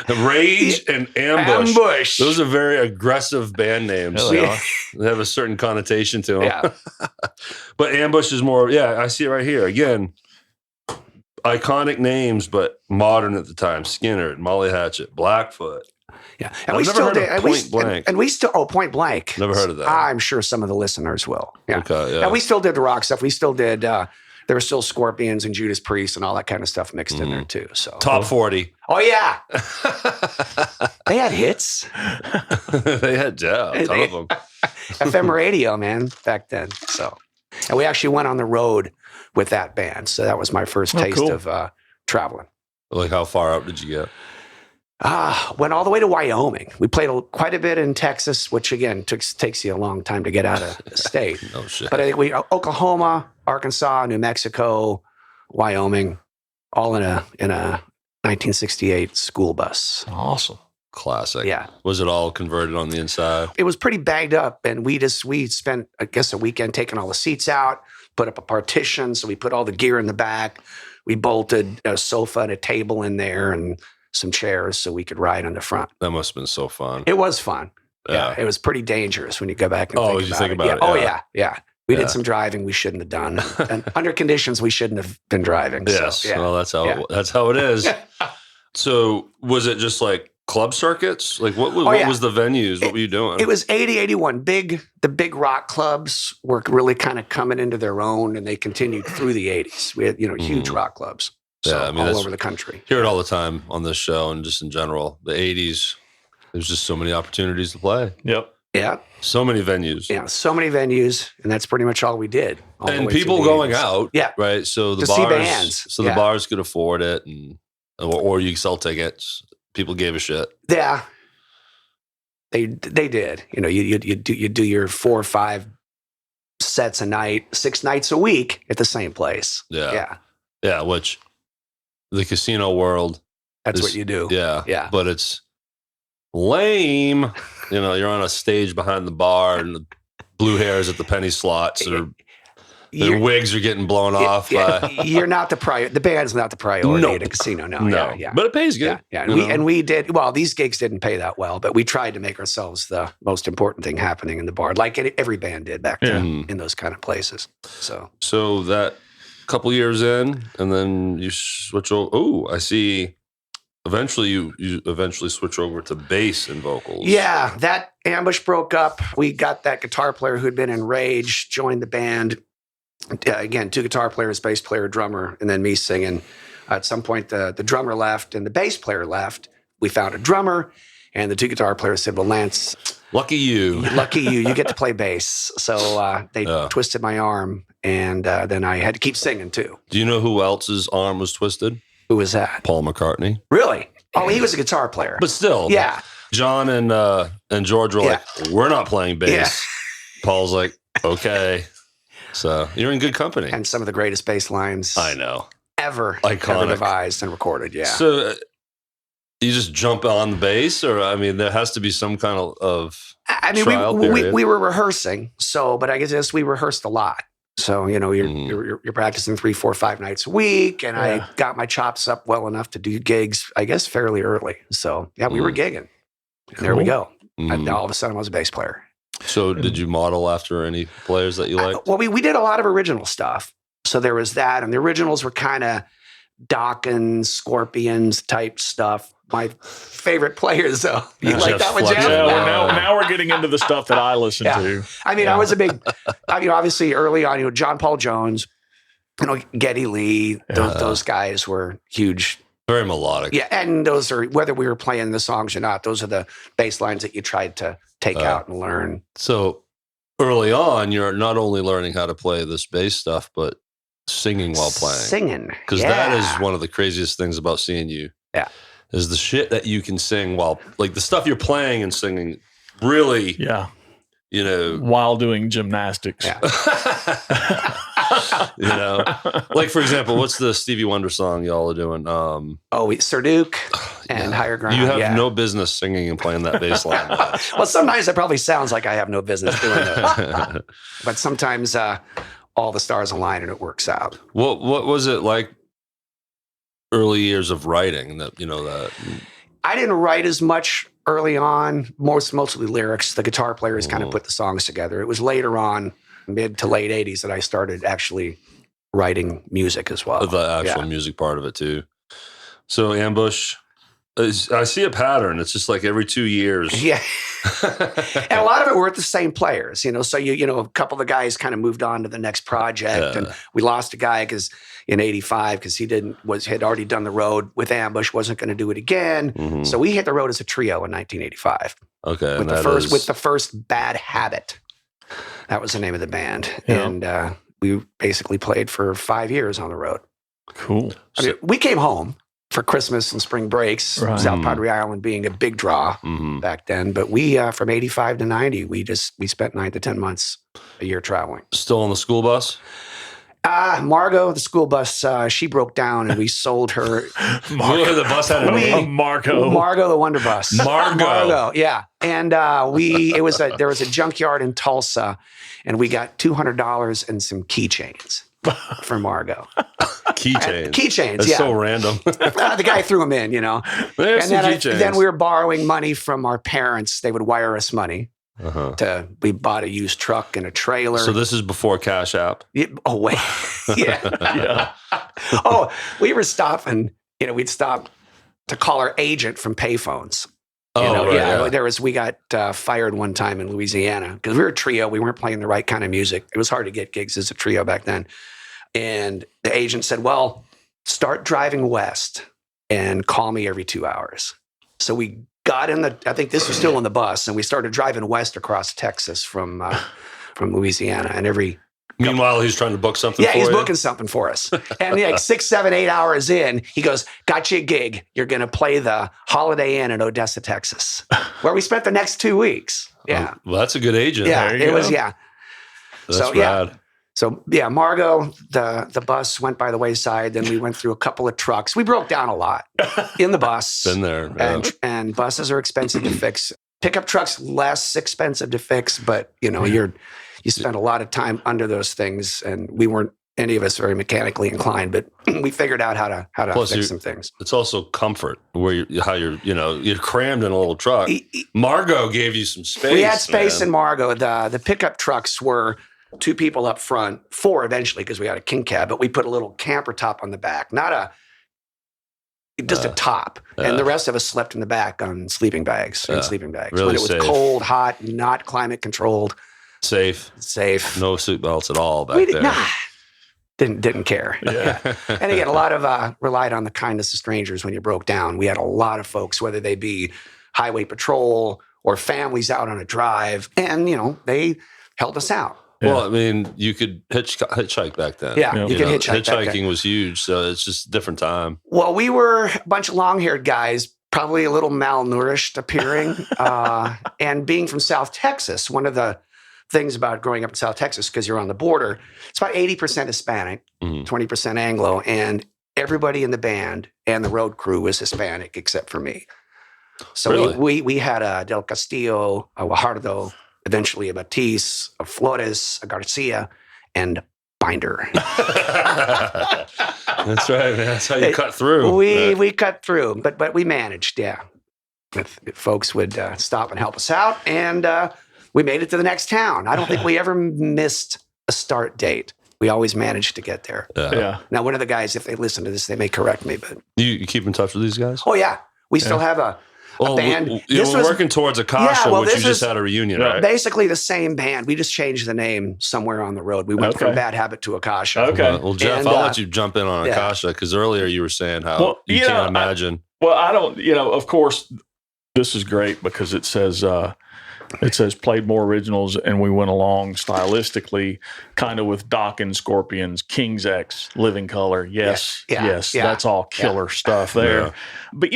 Rage and Ambush. Ambush. Those are very aggressive band names. Yeah, they are. They have a certain connotation to them. Yeah. But Ambush is more, I see it right here. Again, iconic names, but modern at the time. Skinner, Molly Hatchet, Blackfoot. Yeah. I've never heard of Point Blank. And we still, Point Blank. Never heard of that. I'm sure some of the listeners will. Yeah. Okay, yeah. And we still did the rock stuff. We still did, there were still Scorpions and Judas Priest and all that kind of stuff mixed in there too. So Top 40. Oh, yeah. They had hits. They had a ton of them. FM radio, man, back then. So, and we actually went on the road with that band. So that was my first taste cool. of traveling. Like, how far out did you get? Went all the way to Wyoming. We played quite a bit in Texas, which again takes you a long time to get out of the state. Oh, shit. But I think Oklahoma, Arkansas, New Mexico, Wyoming, all in a 1968 school bus. Awesome. Classic. Yeah. Was it all converted on the inside? It was pretty bagged up, and we spent, I guess, a weekend taking all the seats out, put up a partition, so we put all the gear in the back. We bolted a sofa and a table in there and some chairs so we could ride on the front. That must have been so fun. It was fun. Yeah. It was pretty dangerous when you go back and Oh, think as you about think it. about Yeah. it, Oh, yeah. yeah. We Yeah. did some driving we shouldn't have done. And under conditions we shouldn't have been driving. Yes. So, yeah. Well, that's how Yeah. that's how it is. So, was it just like club circuits? Like, what was the venues? What were you doing? It was 80, 81. The big rock clubs were really kind of coming into their own, and they continued through the 80s. We had, huge rock clubs. So, Yeah, I mean, all that's- over the country. Hear it all the time on this show and just in general. The 80s, there's just so many opportunities to play. Yep. Yeah. So many venues. Yeah. So many venues, and that's pretty much all we did. all the And way through people the going 80s. out. Yeah. Right. So the To see bars, bands. so Yeah. the bars could afford it, or you could sell tickets. People gave a shit. Yeah. They did. You do your 4 or 5 sets a night, 6 nights a week at the same place. Yeah. Yeah. Yeah. Which the casino world. That's is- what you do. Yeah. Yeah. But it's lame. You're on a stage behind the bar and the blue hairs at the penny slots or their You're- wigs are getting blown off. You're not the band's not the priority No. at a casino. No. No. Yeah. But it pays good. Yeah. you know? And we did, well, these gigs didn't pay that well, but we tried to make ourselves the most important thing happening in the bar, like every band did back then in those kind of places. So that couple years in, and then you switch over. Oh, I see. Eventually, you eventually switch over to bass and vocals. Yeah, that Ambush broke up. We got that guitar player who'd been in Rage, joined the band. Again, 2 guitar players, bass player, drummer, and then me singing. At some point, the drummer left and the bass player left. We found a drummer, and the 2 guitar players said, well, Lance, Lucky you. lucky you get to play bass. So they twisted my arm, and then I had to keep singing too. Do you know who else's arm was twisted? Who was that? Paul McCartney. Really? Oh, he was a guitar player. But still, Yeah. John and George were like, we're not playing bass. Yeah. Paul's like, okay. So you're in good company. And some of the greatest bass lines I know. ever Iconic. devised and recorded. Yeah. So you just jump on the bass, or I mean, there has to be some kind of I mean, trial period. we were rehearsing, but I guess we rehearsed a lot. So, you're practicing 3, 4, 5 nights a week. And I got my chops up well enough to do gigs, I guess, fairly early. So, we were gigging. And there we go. And all of a sudden, I was a bass player. So did you model after any players that you liked? Well, we did a lot of original stuff. So there was that. And the originals were kind of Dawkins, Scorpions type stuff. My favorite players, though. You like that one, Jeff? Yeah, now we're getting into the stuff that I listen to. I mean, I was a big, obviously early on, John Paul Jones, Geddy Lee, those guys were huge. Very melodic. Yeah, and those are, whether we were playing the songs or not, those are the bass lines that you tried to take out and learn. So early on, you're not only learning how to play this bass stuff, but singing while playing. Singing. Because that is one of the craziest things about seeing you. Yeah. Is the shit that you can sing while, like the stuff you're playing and singing really, while doing gymnastics. Yeah. Like for example, what's the Stevie Wonder song y'all are doing? Sir Duke and Higher Ground. You have no business singing and playing that bass line. Well, sometimes it probably sounds like I have no business doing it. But sometimes all the stars align and it works out. What was it like early years of writing that I didn't write as much early on, mostly lyrics. The guitar players kind of put the songs together. It was later on, mid to late 80s, that I started actually writing music as well. The actual music part of it too. So Ambush, I see a pattern. It's just like every 2 years. Yeah. And a lot of it were the same players, so a couple of the guys kind of moved on to the next project. And we lost a guy in 85 because he had already done the road with Ambush, wasn't going to do it again. Mm-hmm. So we hit the road as a trio in 1985. Okay. With the first Bad Habit. That was the name of the band. Yeah. And we basically played for 5 years on the road. Cool. We came home for Christmas and spring breaks, South Padre Island being a big draw back then. But we, from 85 to 90, we spent 9 to 10 months a year traveling. Still on the school bus? Margot, the school bus, she broke down and we sold her. The bus had a name? Margot, the Wonder Bus. Margot, yeah. And there was a junkyard in Tulsa, and we got $200 and some keychains for Margot. Keychains, That's so random. The guy threw them in, Then we were borrowing money from our parents. They would wire us money. We bought a used truck and a trailer. So this is before Cash App. Oh, wait. Yeah. Oh, we were stopping, we'd stop to call our agent from payphones. We got fired one time in Louisiana because we were a trio. We weren't playing the right kind of music. It was hard to get gigs as a trio back then. And the agent said, well, start driving west and call me every 2 hours. So we got I think this was still on the bus, and we started driving west across Texas from Louisiana. And meanwhile, he's trying to book something for you? Yeah, he's booking something for us. And like 6, 7, 8 hours in, he goes, got you a gig. You're going to play the Holiday Inn in Odessa, Texas, where we spent the next 2 weeks. Yeah. Well, that's a good agent. Yeah, it was, yeah. That's rad. So, Margot, the bus went by the wayside. Then we went through a couple of trucks. We broke down a lot in the bus. Been there. Yeah. And buses are expensive to fix. Pickup trucks, less expensive to fix. But, you spend a lot of time under those things. And we weren't, any of us, very mechanically inclined. But we figured out how to fix some things. It's also comfort, where you're crammed in a little truck. Margot gave you some space. We had space in Margot. The pickup trucks were 2 people up front, 4 eventually because we had a king cab, but we put a little camper top on the back, just a top. And the rest of us slept in the back on sleeping bags. Really when it was safe. Cold, hot, not climate controlled. Safe. No seatbelts at all back there. Nah. Didn't care. Yeah. And again, a lot of relied on the kindness of strangers when you broke down. We had a lot of folks, whether they be highway patrol or families out on a drive, and they held us out. Yeah. Well, I mean, you could hitchhike back then. Yeah, you could hitchhike. Hitchhiking was huge, so it's just a different time. Well, we were a bunch of long-haired guys, probably a little malnourished appearing, and being from South Texas. One of the things about growing up in South Texas, because you're on the border, it's about 80% Hispanic, 20% Anglo, and everybody in the band and the road crew was Hispanic except for me. So really? we had a Del Castillo, a Guajardo, eventually a Matisse, a Flores, a Garcia, and finder. That's right, man. That's how you cut through. We cut through, but we managed, yeah. If folks would stop and help us out, and we made it to the next town. I don't think we ever missed a start date. We always managed to get there. Yeah. Now, one of the guys, if they listen to this, they may correct me, but You keep in touch with these guys? oh yeah, we still have a band. We're working towards Akasha, which you this just is had a reunion, right? basically the same band. We just changed the name somewhere on the road. We went from Bad Habit to Akasha. Okay. Well, Jeff, And, I'll let you jump in on yeah. Akasha, because earlier you were saying how you can't imagine. I don't, of course, this is great because it says played more originals, and we went along stylistically kind of with Doc and Scorpions, King's X, Living Color. Yes. That's all killer stuff there. Yeah. But,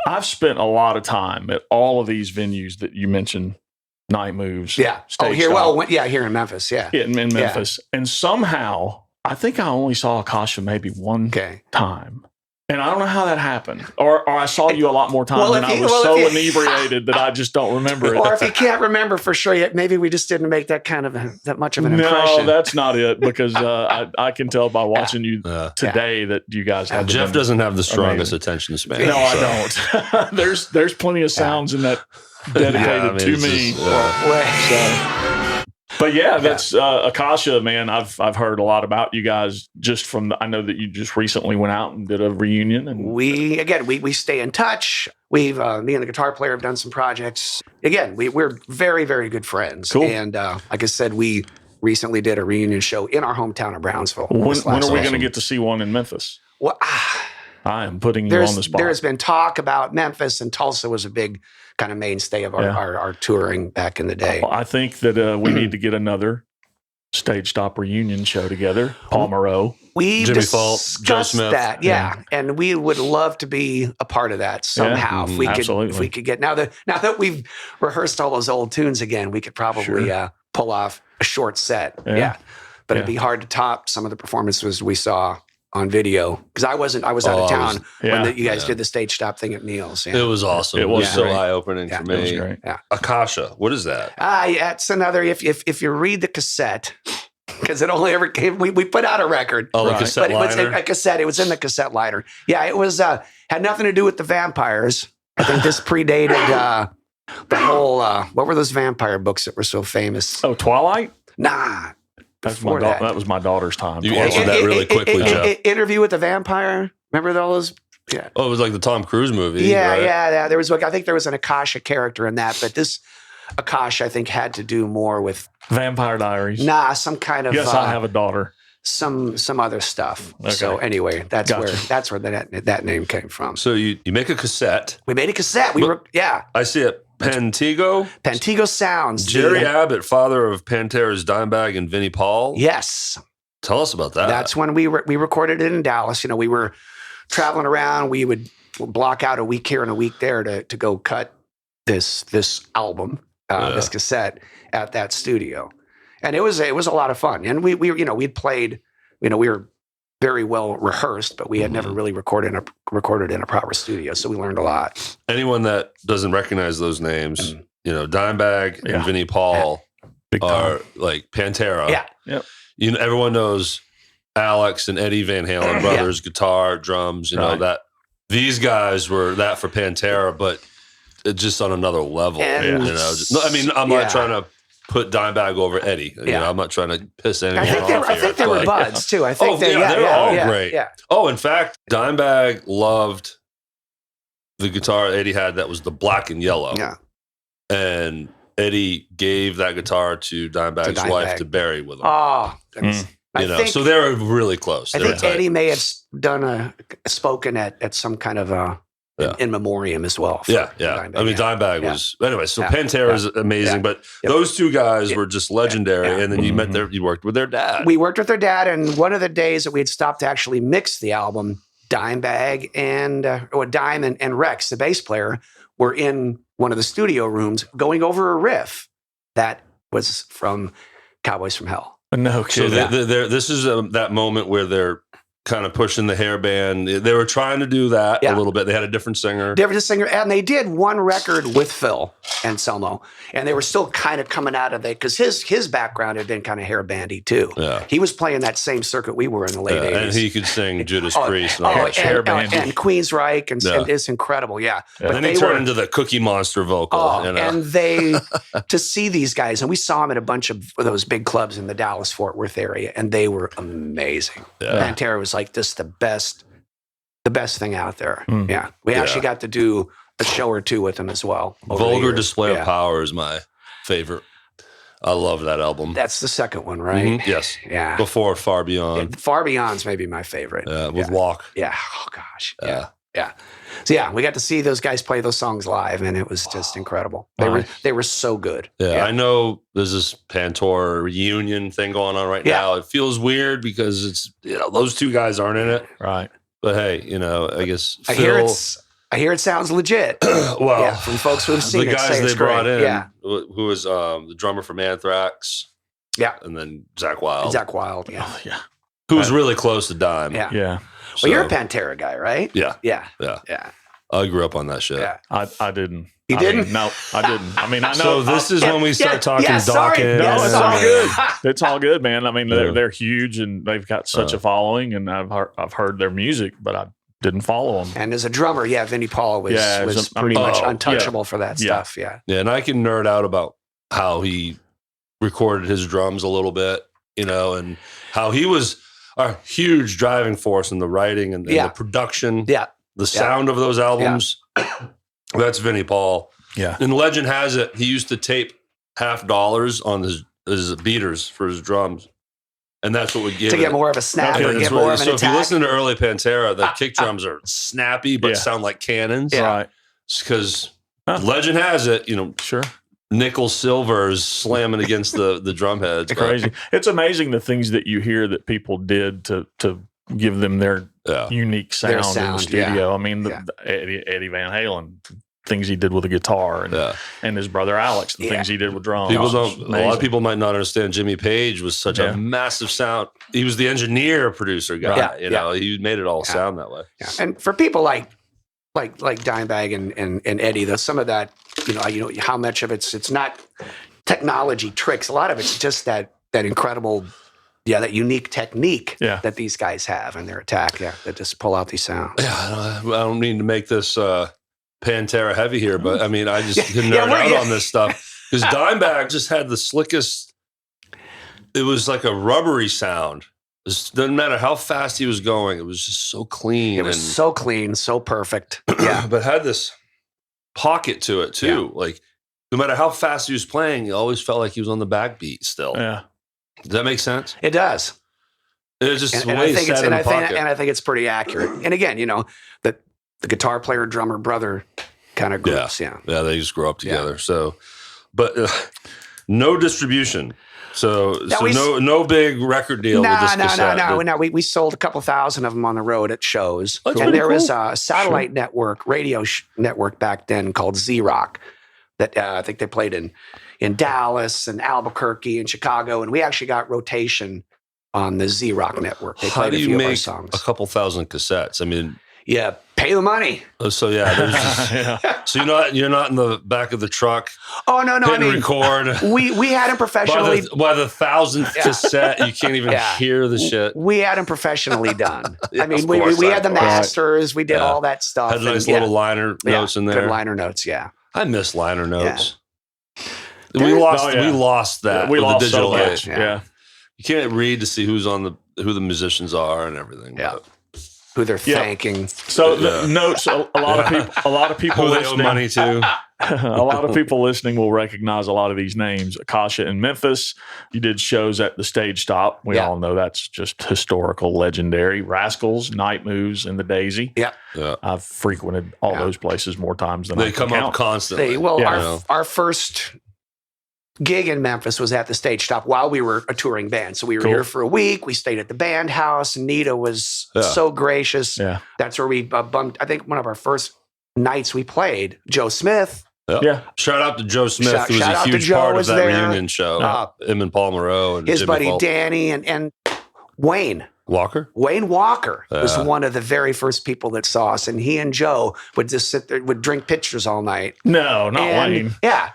I've spent a lot of time at all of these venues that you mentioned, Night Moves. Yeah. Stage Here Stop, in Memphis. Yeah. in Memphis. And somehow, I think I only saw Akasha maybe one time. And I don't know how that happened. Or I saw you a lot more times, and I was so inebriated that I just don't remember it. Or if you can't remember for sure yet, maybe we just didn't make that that much of an impression. No, that's not it, because I can tell by watching you today that you guys have. Jeff doesn't have the strongest attention span. No, I don't. There's plenty of sounds in that dedicated to me. But that's Akasha, man. I've heard a lot about you guys just from. I know that you just recently went out and did a reunion, and we stay in touch. We've me and the guitar player have done some projects. Again, we're very, very good friends. Cool. And like I said, we recently did a reunion show in our hometown of Brownsville. When are we going to get to see one in Memphis? Well, I am putting you on the spot. There's been talk about Memphis, and Tulsa was a big kind of mainstay of our touring back in the day. Well, I think that we need to get another Stage Stop reunion show together. Paul Moreau. We Jimmy Fault, Joe Smith. That, and we would love to be a part of that somehow. If we could get now that we've rehearsed all those old tunes again, we could probably pull off a short set. But it'd be hard to top some of the performances we saw on video, because I was out of town when you guys did the Stage Stop thing at Neil's. It was awesome. It was so eye-opening for me. It was great. Akasha, what is that? It's another. If you read the cassette, because it only ever came. We put out a record. Oh, the cassette liner. It was a cassette. It was in the cassette liner. Yeah, it was had nothing to do with the vampires. I think this predated the whole. What were those vampire books that were so famous? Oh, Twilight? Nah. That was my daughter's time. You answered that really quickly, Jeff. Interview with the Vampire. Remember those? Yeah. Oh, it was like the Tom Cruise movie. Yeah. There was I think there was an Akasha character in that, but this Akasha I think had to do more with Vampire Diaries. Some kind of. Yes, I have a daughter. Some other stuff. Okay. So anyway, that's where that name came from. So you make a cassette. We made a cassette. I see it. Pantego Sounds. Jerry Abbott, father of Pantera's Dimebag and Vinnie Paul. Yes. Tell us about that. That's when we recorded it in Dallas. We were traveling around. We would block out a week here and a week there to go cut this album, this cassette at that studio, and it was a lot of fun. And we'd played. We were very well rehearsed, but we had never really recorded in a proper studio, so we learned a lot. Anyone that doesn't recognize those names, Dimebag and Vinnie Paul are like Pantera. Yeah. Yep. Everyone knows Alex and Eddie Van Halen brothers, guitar, drums, that these guys were that for Pantera, but just on another level. And, I'm not trying to put Dimebag over Eddie. I'm not trying to piss anyone off. I think they were buds too. I think they're all great. Yeah. Oh, in fact, Dimebag loved the guitar Eddie had that was the black and yellow. Yeah. And Eddie gave that guitar to Dimebag's wife to bury with him. Oh, so they were really close. I think Eddie may have spoken at some kind of in memoriam as well. Dimebag, Dimebag was anyway. So Pantera is amazing, but those two guys were just legendary. And then you worked with their dad. We worked with their dad, and one of the days that we had stopped to actually mix the album, Dimebag and Dime and Rex, the bass player, were in one of the studio rooms going over a riff that was from Cowboys from Hell. No kidding. So this is that moment where they're kind of pushing the hair band. They were trying to do that a little bit. They had a different singer. Different singer. And they did one record with Phil Anselmo. And they were still kind of coming out of it because his background had been kind of hair bandy too. Yeah. He was playing that same circuit we were in the late 80s. And he could sing Judas Priest. And all that shit. And Queensryche. And it's incredible. Yeah. But then he turned into the Cookie Monster vocal. And they, to see these guys, and we saw them at a bunch of those big clubs in the Dallas-Fort Worth area, and they were amazing. Pantera was like just the best thing out there. Yeah. We actually got to do a show or two with them as well. Vulgar Display of Power is my favorite. I love that album. That's the second one, right? Yes. Yeah. Before Far Beyond. Far Beyond's maybe my favorite. With Walk. Yeah. Oh, gosh. Yeah. So, we got to see those guys play those songs live, and it was just incredible. They were so good. Yeah, I know there's this Pantera reunion thing going on right now. It feels weird because it's, those two guys aren't in it. Right. But hey, I guess Phil... I hear it sounds legit. Well, from folks who have seen the guys they brought in, who was the drummer from Anthrax, and then Zakk Wylde, who was really close to Dime, yeah. Well, you're a Pantera guy, right? Yeah. I grew up on that shit. Yeah. I didn't. You didn't? No, I didn't. I mean, I know. So this is when we start talking Dawkins. No, it's all good. It's all good, man. I mean, they're huge and they've got such a following, and I've heard their music, but I didn't follow them. And as a drummer, Vinnie Paul was pretty much untouchable for that stuff. Yeah. And I can nerd out about how he recorded his drums a little bit, and how he was a huge driving force in the writing and the production. Yeah. The sound of those albums. That's Vinnie Paul. Yeah. And legend has it, he used to tape $50 on his beaters for his drums. And that's what would give to get more of a snap, or get more of an so attack. If you listen to early Pantera, the kick drums are snappy, but sound like cannons. Yeah. Right. Because legend has it, sure, nickel silver is slamming against the drum heads. It's crazy. It's amazing the things that you hear that people did to give them their unique sound in the studio. Yeah. I mean, Eddie Van Halen, things he did with the guitar, and his brother Alex, the things he did with drums. A lot of people might not understand Jimmy Page was such a massive sound. He was the engineer, producer guy. He made it all sound that way. Yeah. And for people like Dimebag and Eddie, though, some of that, how much of it's not technology tricks. A lot of it's just that incredible, that unique technique that these guys have in their attack. Yeah, that just pull out these sounds. Yeah, I don't mean to make this Pantera heavy here, but I mean, I just can nerd out on this stuff because Dimebag just had the slickest. It was like a rubbery sound. It doesn't matter how fast he was going; it was just so clean. It was so clean, so perfect. Yeah, but had this pocket to it too. Yeah. Like no matter how fast he was playing, he always felt like he was on the backbeat still. Yeah, does that make sense? It does. It's just and I think it's pretty accurate. And again, the guitar player, drummer, brother kind of groups. Yeah, they just grow up together. Yeah. So, but no distribution. So no big record deal with this cassette. No. We sold a couple thousand of them on the road at shows. And there was a satellite network, radio network back then called Z-Rock that I think they played in Dallas and Albuquerque and Chicago. And we actually got rotation on the Z-Rock network. They played a few of our songs. A couple thousand cassettes? I mean... Yeah, pay the money. So so you're not in the back of the truck. Oh no! Record. We had him professionally by the thousandth cassette. You can't even hear the shit. We had him professionally done. I mean, we had the masters. We did all that stuff. Had nice little liner notes in there. Good liner notes. Yeah, I miss liner notes. Yeah. We lost that. We lost the digital so much. age. Yeah, you can't read to see who the musicians are and everything. Yeah. Who they're thanking. So the notes, a lot of people who they listening, owe money to. A lot of people listening will recognize a lot of these names. Akasha in Memphis. You did shows at the Stage Stop. We all know that's just historical, legendary. Rascals, Night Moves, and the Daisy. Yeah. I've frequented all those places more times than they come up constantly. Our first gig in Memphis was at the Stage Stop while we were a touring band. So we were here for a week. We stayed at the band house. Nita was so gracious. Yeah. That's where we bumped. I think one of our first nights we played, Joe Smith. Yeah. Shout out to Joe Smith, who was a huge part of that reunion show. Him and Paul Moreau and his Jimmy buddy Paul. Danny and Wayne. Walker? Wayne Walker was one of the very first people that saw us, and he and Joe would just sit there, would drink pitchers all night. No, not Wayne. Yeah.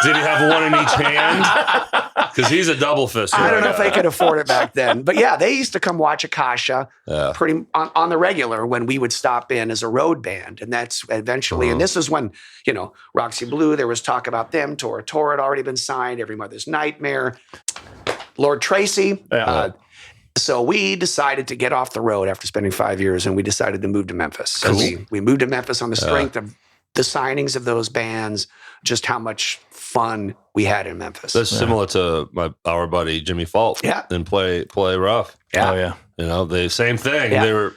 Did he have one in each hand? Because he's a double fister. I don't know if they could afford it back then. But yeah, they used to come watch Akasha pretty on the regular when we would stop in as a road band. And that's eventually, and this is when, Roxy Blue, there was talk about them. Tora had already been signed, Every Mother's Nightmare, Lord Tracy. So we decided to get off the road after spending 5 years, and we decided to move to Memphis. So we moved to Memphis on the strength of the signings of those bands, just how much fun we had in Memphis. That's similar to our buddy Jimmy Fault. Yeah. And play rough. Yeah. Oh, yeah. The same thing. Yeah. They were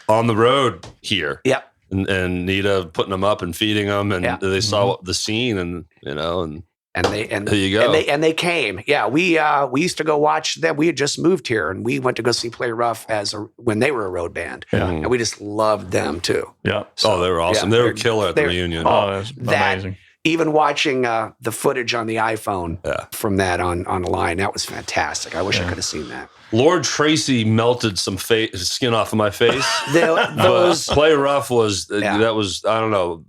on the road here. Yep. And Nita putting them up and feeding them, and they saw the scene, and And there you go. And they came. Yeah, we used to go watch them. We had just moved here, and we went to go see Play Rough when they were a road band, and we just loved them too. Yeah. So, they were awesome. They were killer at the reunion. Oh, that's amazing. Even watching the footage on the iPhone from that online, that was fantastic. I wish I could have seen that. Lord Tracy melted some skin off of my face. Those Play Rough was that was, I don't know,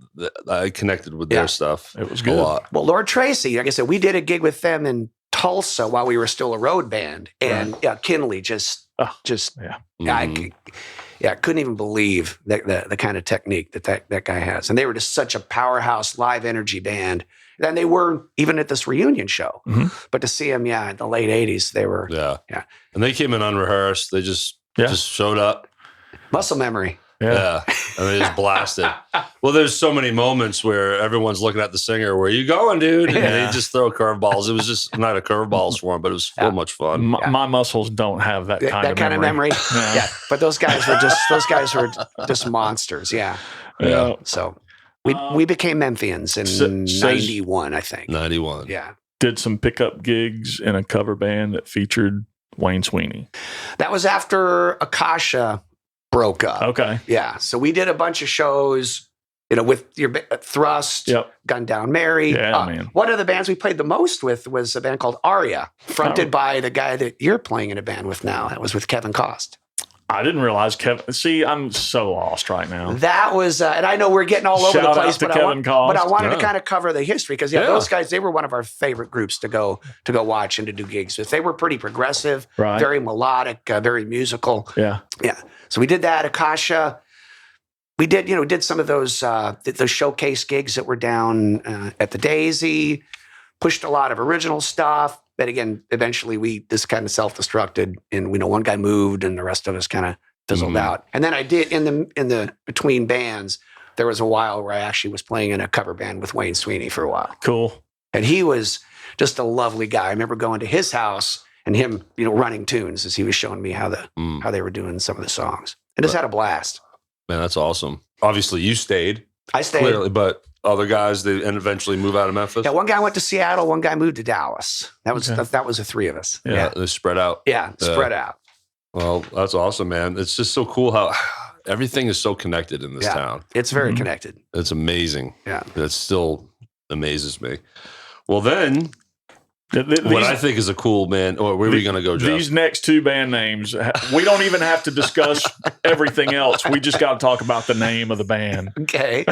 I connected with their stuff. It was good. A lot. Well, Lord Tracy, like I said, we did a gig with them in Tulsa while we were still a road band, and Kinley I couldn't even believe the kind of technique that guy has. And they were just such a powerhouse live energy band. And they were even at this reunion show. Mm-hmm. But to see them, in the late 80s, they were. Yeah. And they came in unrehearsed. They just showed up. Muscle memory. Yeah. And they just blasted. Well, there's so many moments where everyone's looking at the singer, where you going, dude? And they just throw curveballs. It was just not a curveballs for him, but it was so much fun. My muscles don't have that kind of memory. Yeah. But those guys were just monsters. Yeah. So we became Memphians in 91, I think. 91. Yeah. Did some pickup gigs in a cover band that featured Wayne Sweeney. That was after Akasha broke up. Okay. Yeah. So we did a bunch of shows, with your Thrust, Gun Down Mary. Yeah, man. One of the bands we played the most with was a band called AREA, fronted by the guy that you're playing in a band with now. That was with Kevin Cost. I didn't realize Kevin. See, I'm so lost right now. That was, and I know we're getting all over the place, but I wanted to kind of cover the history because those guys, they were one of our favorite groups to go watch and to do gigs with. They were pretty progressive, very melodic, very musical. Yeah. So we did that. Akasha. We did some of those showcase gigs that were down at the Daisy. Pushed a lot of original stuff. But again, eventually we just kind of self-destructed, and one guy moved, and the rest of us kind of fizzled out. And then I did in the between bands, there was a while where I actually was playing in a cover band with Wayne Sweeney for a while. Cool. And he was just a lovely guy. I remember going to his house and him, running tunes as he was showing me how they were doing some of the songs, and just had a blast. Man, that's awesome. Obviously, you stayed. I stayed, clearly, but other guys, they eventually move out of Memphis. Yeah, one guy went to Seattle, one guy moved to Dallas. That was the three of us. Yeah, they spread out. Yeah, spread out. Well, that's awesome, man. It's just so cool how everything is so connected in this town. It's very connected. It's amazing. Yeah, it still amazes me. Well, then. What I think is a cool band, or where are we going to go, Jeff? These next two band names, we don't even have to discuss everything else. We just got to talk about the name of the band. Okay.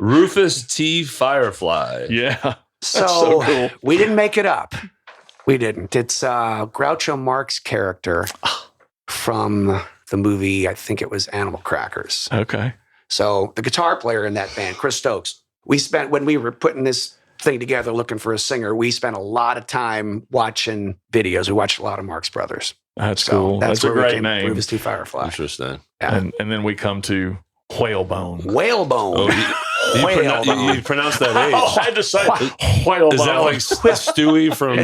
Rufus T. Firefly. Yeah. So cool. We didn't make it up. We didn't. It's Groucho Marx's character from the movie, I think it was Animal Crackers. Okay. So the guitar player in that band, Chris Stokes, when we were putting this thing together looking for a singer, we spent a lot of time watching videos. We watched a lot of Marx Brothers. That's cool. That's a great name. Rufus T. Firefly. Interesting. Yeah. And then we come to Whalebone. Whalebone. You pronounced that H. I had to say Whalebone. Is that like Stewie from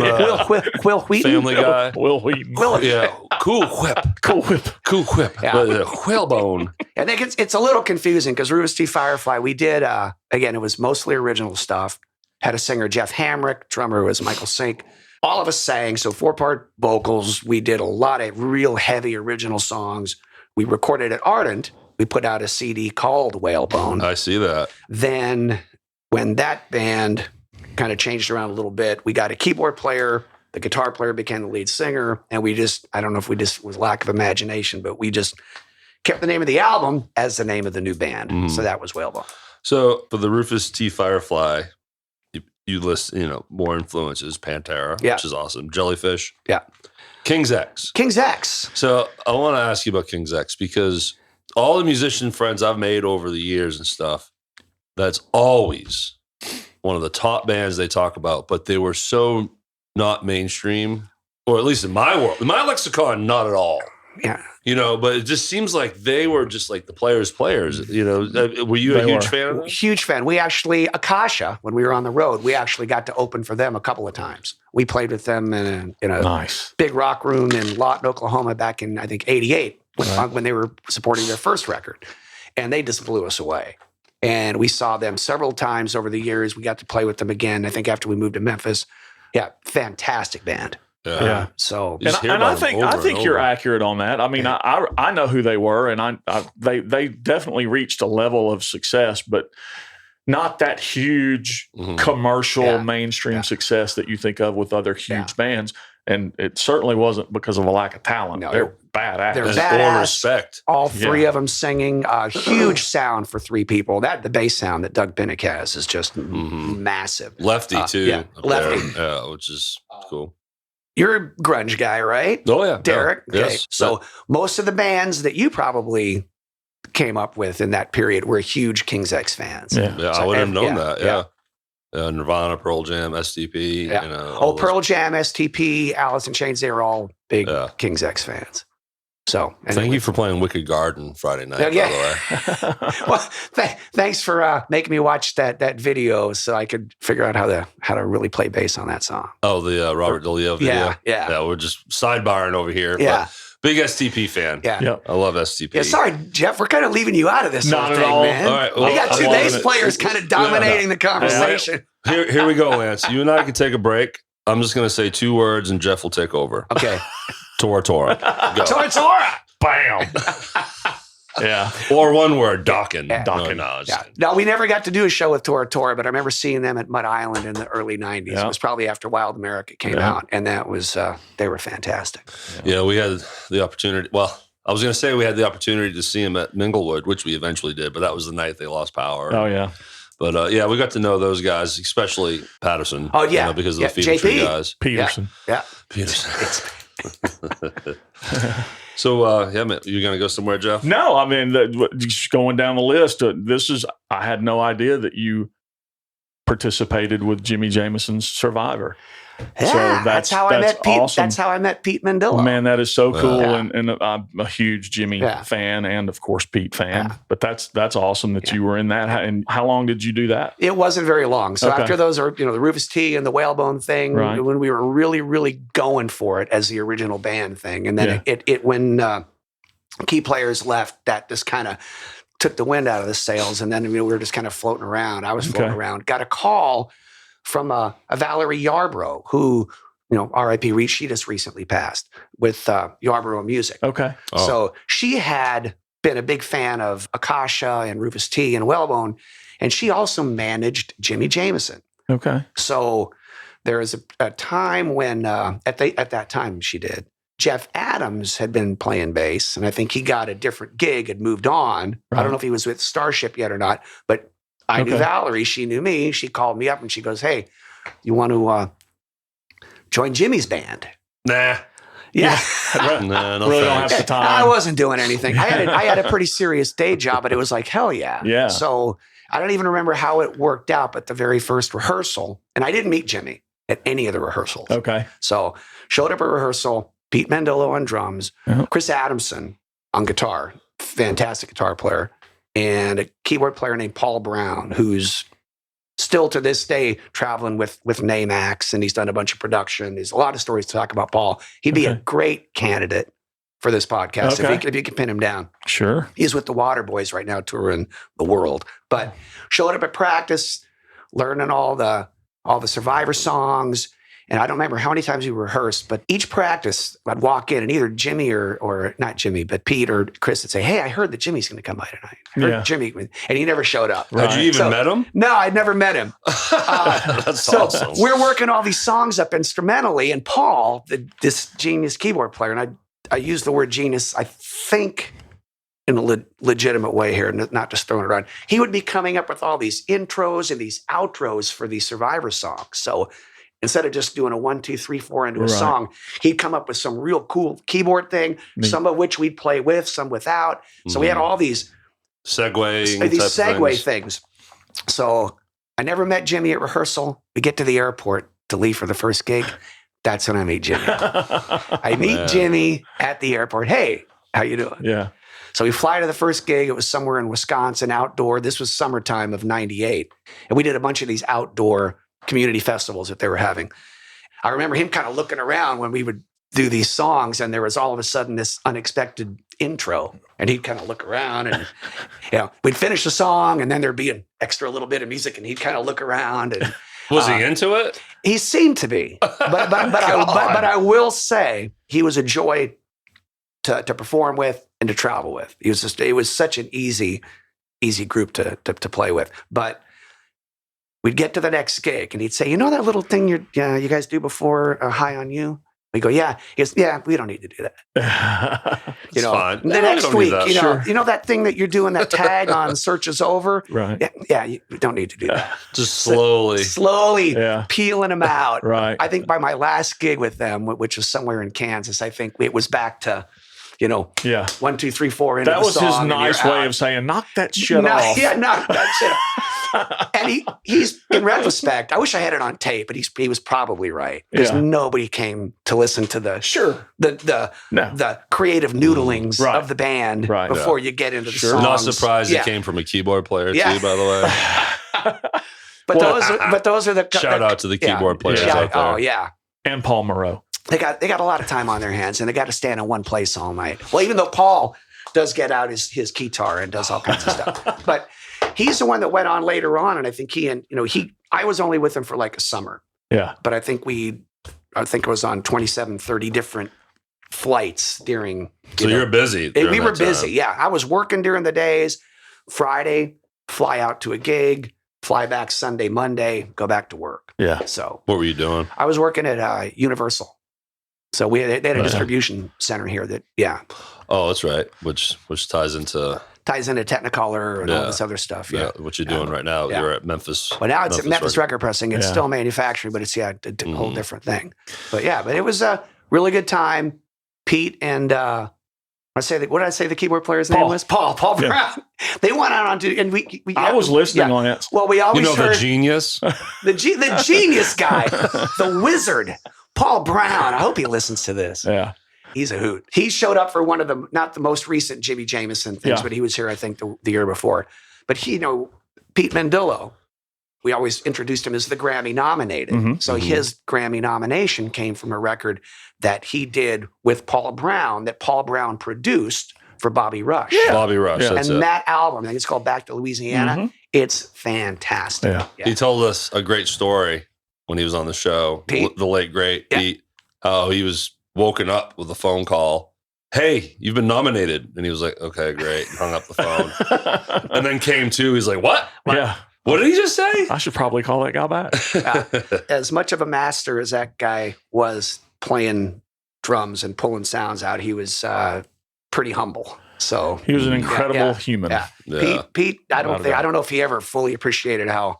Will Wheaton? Family Guy? Will Wheaton. Yeah. Cool whip. Cool whip. Cool whip. Yeah. Whalebone. I think it's a little confusing because Rufus T. Firefly, we did, again, it was mostly original stuff. Had a singer, Jeff Hamrick. Drummer was Michael Sink. All of us sang, so 4-part vocals. We did a lot of real heavy original songs. We recorded at Ardent. We put out a CD called Whalebone. I see that. Then when that band kind of changed around a little bit, we got a keyboard player The guitar player became the lead singer, and I don't know if we just was lack of imagination, but we just kept the name of the album as the name of the new band. So that was Whalebone. So for the Rufus T. Firefly, you list, more influences, Pantera, which is awesome, Jellyfish. Yeah. King's X. King's X. So I want to ask you about King's X because all the musician friends I've made over the years and stuff, that's always one of the top bands they talk about, but they were so not mainstream, or at least in my world, in my lexicon, not at all. Yeah. But it just seems like they were just like the players. Were you a huge fan of them? Huge fan. We actually, Akasha, when we were on the road, we actually got to open for them a couple of times. We played with them in a big rock room in Lawton, Oklahoma back in, I think, 88 when they were supporting their first record. And they just blew us away. And we saw them several times over the years. We got to play with them again, I think, after we moved to Memphis. Yeah, fantastic band. Yeah. So, and I think you're accurate on that. I mean, I know who they were, and they definitely reached a level of success, but not that huge commercial mainstream success that you think of with other huge bands. And it certainly wasn't because of a lack of talent. No, they're badass. They're badass. Or respect. All three of them singing. Huge sound for three people. The bass sound that Doug Pinnick has is just massive. Lefty too. Yeah, lefty. Which is cool. You're a grunge guy, right? Oh, yeah. Derrick? Yeah. Okay. Yes. So most of the bands that you probably came up with in that period were huge King's X fans. Yeah, So, I would have known that. yeah. Nirvana, Pearl Jam, STP. Yeah. Pearl Jam, STP, Alice in Chains, they were all big King's X fans. So thank you for playing Wicked Garden Friday night, by the way. Well, thanks for making me watch that video so I could figure out how to really play bass on that song. Oh, the Robert DeLeo video? Yeah. We're just sidebarring over here. Yeah. But big STP fan. Yeah. Yep. I love STP. Yeah, sorry, Jeff. We're kind of leaving you out of this Not whole at thing, all. man. All right, well, we got two bass players kind of dominating the conversation. Here we go, Lance. You and I can take a break. I'm just going to say 2 words and Jeff will take over. Okay. Tora Tora. Go. Tora. Bam. Yeah. Or 1 word, Dawkin. Dawkin. No, we never got to do a show with Tora Tora, but I remember seeing them at Mud Island in the early 90s. Yeah. It was probably after Wild America came out, and that was, they were fantastic. Yeah, we had the opportunity. Well, I was going to say we had the opportunity to see them at Minglewood, which we eventually did, but that was the night they lost power. Oh, yeah. But we got to know those guys, especially Patterson. Oh, yeah. Because of the Fever Tree guys. Peterson. Yeah. Peterson. So, man, you going to go somewhere, Jeff? No, I mean, just going down the list, I had no idea that you participated with Jimi Jamison's Survivor. Yeah, So that's how I met Pete. awesome. That's how I met Pete Mandela. Man, that is so cool, Yeah. and I'm a huge Jimmy fan, and of course Pete fan. Yeah. But that's awesome that you were in that. And how long did you do that? It wasn't very long. So Okay. after those are, the Rufus T and the Whalebone thing, Right. when we were really, really going for it as the original band thing. And then when key players left, that just kind of took the wind out of the sails. And then we were just kind of floating around. I was floating around. Got a call from a Valerie Yarbrough, who, R.I.P. Reed, she just recently passed with Yarbrough Music. Okay. Oh. So she had been a big fan of Akasha and Rufus T and Whalebone, and she also managed Jimi Jamison. Okay. So there was a time when, at that time she did, Jeff Adams had been playing bass, and I think he got a different gig, had moved on. Right. I don't know if he was with Starship yet or not, but I knew Valerie. She knew me. She called me up and she goes, "Hey, you want to join Jimmy's band?" Nah. Yeah. Nah, no Really don't thanks. have the time. I wasn't doing anything. I had a pretty serious day job, but it was like, hell yeah. Yeah. So I don't even remember how it worked out, but the very first rehearsal, and I didn't meet Jimmy at any of the rehearsals. Okay. So showed up at rehearsal, Pete Mandela on drums, Yeah. Chris Adamson on guitar, fantastic guitar player, and a keyboard player named Paul Brown, who's still to this day traveling with Namax, and he's done a bunch of production. There's a lot of stories to talk about Paul. He'd be a great candidate for this podcast if you can pin him down. Sure. He's with the Waterboys right now, touring the world. But showed up at practice, learning all the Survivor songs, And I don't remember how many times we rehearsed, but each practice I'd walk in and either Jimmy or not Jimmy, but Pete or Chris would say, "Hey, I heard that Jimmy's going to come by tonight." I heard Jimmy, and he never showed up. Had you even met him? No, I'd never met him. That's so awesome. we're working all these songs up instrumentally, and Paul, this genius keyboard player, and I use the word genius, I think, in a legitimate way here, not just throwing it around. He would be coming up with all these intros and these outros for these Survivor songs. So instead of just doing a 1, 2, 3, 4 into a song, he'd come up with some real cool keyboard thing, some of which we'd play with, some without. So we had all these segue things. So I never met Jimmy at rehearsal. We get to the airport to leave for the first gig. That's when I meet Jimmy. I meet Jimmy at the airport. Hey, how you doing? Yeah. So we fly to the first gig. It was somewhere in Wisconsin, outdoor. This was summertime of '98. And we did a bunch of these outdoor community festivals that they were having. I remember him kind of looking around when we would do these songs, and there was all of a sudden this unexpected intro. And he'd kind of look around, and we'd finish the song, and then there'd be an extra little bit of music, and he'd kind of look around. And was he into it? He seemed to be. But I will say he was a joy to perform with and to travel with. It was such an easy group to play with. But we'd get to the next gig, and he'd say, "You know that little thing you guys do before High on You?" We go, "Yeah." He goes, "Yeah, we don't need to do that." Fine. The next week, you know that thing that you're doing, that tag on Search is Over? Right. Yeah, you don't need to do that. Just slowly peeling them out. Right. I think by my last gig with them, which was somewhere in Kansas, I think it was back to 1, 2, 3, 4 into that the was song, his nice way of saying, knock that shit off. Yeah, knock that shit off. And he's, in retrospect, I wish I had it on tape, but he was probably right. Because nobody came to listen to the creative noodlings of the band before you get into the songs. Not surprised it came from a keyboard player too, by the way. But those are the shout out to the keyboard players out there. Oh yeah. And Paul Moreau. They got a lot of time on their hands, and they got to stand in one place all night. Well, even though Paul does get out his guitar and does all kinds of stuff, but he's the one that went on later on, and I think I was only with him for like a summer. Yeah. But I think it was on 27, 30 different flights during. You're busy. We were busy. Yeah, I was working during the days. Friday, fly out to a gig. Fly back Sunday, Monday, go back to work. Yeah. So what were you doing? I was working at Universal. So they had a distribution center here that, Oh, that's right. Which ties into Technicolor and all this other stuff. Yeah. What you're doing right now. You're at Memphis. Well, now it's at Memphis Record Pressing. It's still manufacturing, but it's a whole different thing. But it was a really good time. Pete and what did I say the keyboard player's name was? Paul Brown. They went out onto, and we I was listening on it. Well, we always heard the genius, the genius guy, the wizard, Paul Brown. I hope he listens to this. Yeah. He's a hoot. He showed up for one of the, not the most recent Jimi Jamison things, but he was here, I think, the year before. But Pete Mendillo, we always introduced him as the Grammy nominated. Mm-hmm. So his Grammy nomination came from a record that he did with Paul Brown, that Paul Brown produced for Bobby Rush. Yeah. Bobby Rush. Yeah. That's and it. that album, I think it's called Back to Louisiana. Mm-hmm. It's fantastic. Yeah. He told us a great story when he was on the show, Pete? The late, great Pete, how he was woken up with a phone call. Hey, you've been nominated. And he was like, okay, great. And hung up the phone. And then came to, he's like, what? Yeah. What did he just say? I should probably call that guy back. As much of a master as that guy was playing drums and pulling sounds out, he was pretty humble. So he was an incredible human. Yeah. Pete, I don't know if he ever fully appreciated how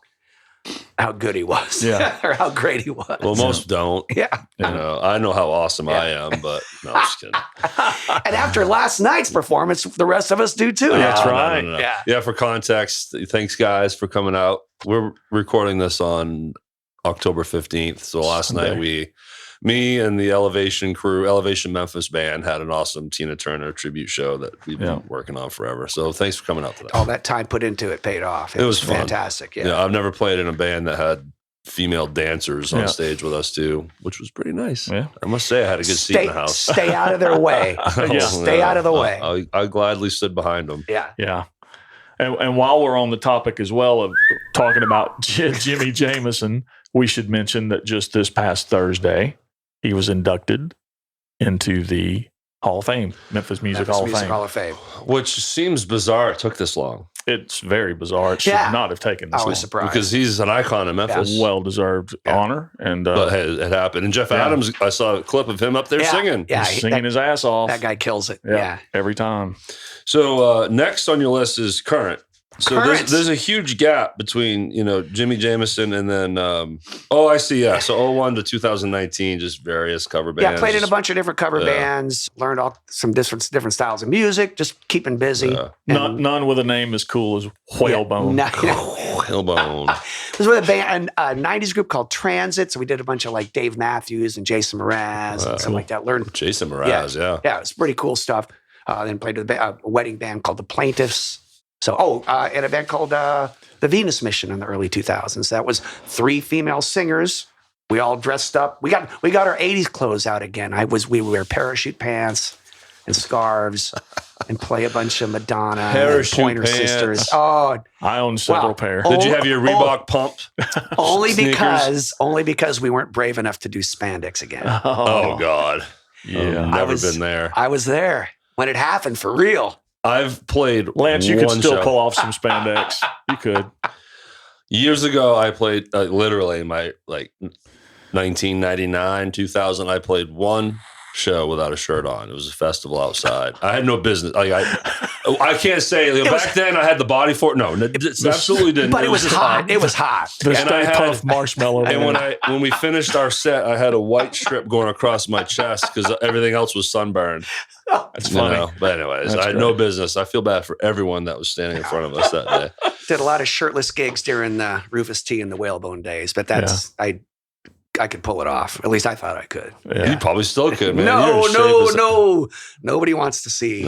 good he was, or how great he was. Well, most don't. Yeah, I know how awesome I am, but no, I'm just kidding. And after last night's performance, the rest of us do too. That's right. No. Yeah. For context, thanks guys for coming out. We're recording this on October 15th. So last night me and the Elevation crew, Elevation Memphis band, had an awesome Tina Turner tribute show that we've been working on forever. So thanks for coming out today. All that time put into it paid off. It was fantastic. Yeah, I've never played in a band that had female dancers on stage with us too, which was pretty nice. Yeah. I must say I had a good seat in the house. Stay out of their way. Stay out of the way. I gladly stood behind them. Yeah. Yeah. And while we're on the topic as well of talking about Jimi Jamison, we should mention that just this past Thursday, he was inducted into the Hall of Fame, Memphis Music Hall of Fame. Which seems bizarre it took this long. It's very bizarre. It should not have taken this long. I was surprised. Because he's an icon in Memphis. Well-deserved honor. But hey, it happened. And Jeff Adams, I saw a clip of him up there singing. Yeah, He's singing his ass off. That guy kills it. Yeah. Every time. So next on your list is current. So there's a huge gap between, Jimi, Jamison, and then, I see, yeah. So 01 to 2019, just various cover bands. Yeah, played in a bunch of different cover bands, learned some different styles of music, just keeping busy. None with a name as cool as Whalebone. Whalebone. It was with a band, a 90s group called Transit. So we did a bunch of like Dave Matthews and Jason Mraz and stuff like that. Learned Jason Mraz, yeah. Yeah, it's pretty cool stuff. Then played with a wedding band called The Plaintiffs. So, and a band called The Venus Mission in the early 2000s. That was 3 female singers. We all dressed up. We got our 80s clothes out again. We would wear parachute pants and scarves and play a bunch of Madonna and Pointer Sisters. Oh, I own several pair. Did you have your Reebok pump? Only because we weren't brave enough to do spandex again. Oh God. Yeah. Never been there. I was there when it happened for real. I've played Lance, you could still pull off some spandex. You could. Years ago, I played literally in my 1999, 2000. I played one show without a shirt on. It was a festival outside. I had no business. I can't say back then I had the body for it. No, absolutely didn't. But it was hot. It was hot. The Stay Puft marshmallow. And when we finished our set, I had a white strip going across my chest because everything else was sunburned. That's funny. But anyways, I had no business. I feel bad for everyone that was standing in front of us that day. Did a lot of shirtless gigs during the Rufus T and the Whalebone days, but I could pull it off. At least I thought I could. Yeah. You probably still could, man. No. Nobody wants to see.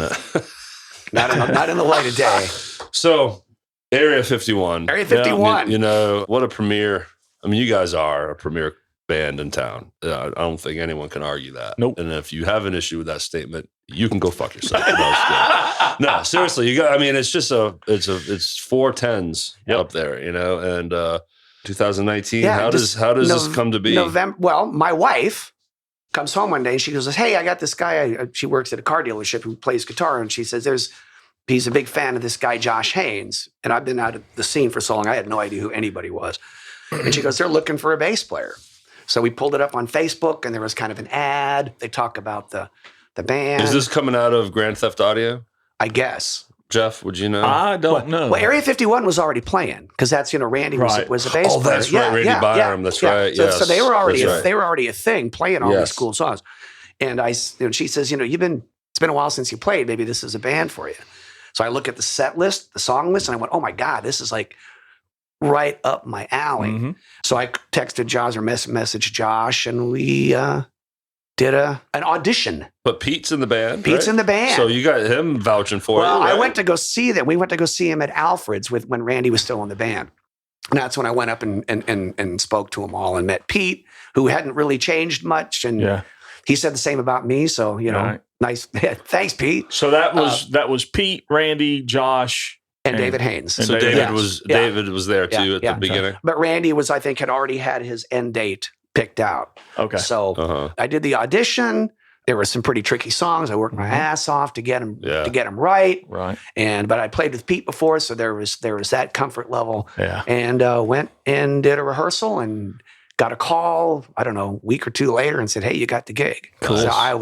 Not in the light of day. So, Area 51. Area 51. What a premier. I mean, you guys are a premier band in town. I don't think anyone can argue that. Nope. And if you have an issue with that statement, you can go fuck yourself. No, seriously, you got. I mean, it's just it's 4 10s up there, and 2019. How does this come to be? November. Well, my wife comes home one day and she goes, "Hey, I got this guy. She works at a car dealership who plays guitar, and she says he's a big fan of this guy Josh Haynes, and I've been out of the scene for so long, I had no idea who anybody was." And she goes, "They're looking for a bass player." So we pulled it up on Facebook, and there was kind of an ad. They talk about the band. Is this coming out of Grand Theft Audio? I guess. Jeff, would you know? I don't know. Well, Area 51 was already playing because that's Randy was a bass player. Oh, that's right, Randy Byram. That's right. So, yes. So they were already a thing playing all these cool songs. And she says, it's been a while since you played. Maybe this is a band for you. So I look at the set list, the song list, and I went, oh my God, this is like right up my alley. Mm-hmm. So I texted Josh or messaged Josh, and we did an audition. But Pete's in the band. Pete's in the band. So you got him vouching for it. Well, I went to go see them. We went to go see him at Alfred's when Randy was still in the band. And that's when I went up and spoke to them all and met Pete, who hadn't really changed much. And he said the same about me. So, nice. Thanks, Pete. So that was Pete, Randy, Josh, and David Haynes. So David was there too at the beginning. But Randy had already had his end date picked out. Okay. So I did the audition. There were some pretty tricky songs. I worked my ass off to get them right. Right. But I played with Pete before, so there was that comfort level. Yeah. And went and did a rehearsal and got a call, I don't know, a week or two later and said, "Hey, you got the gig." Cool. So I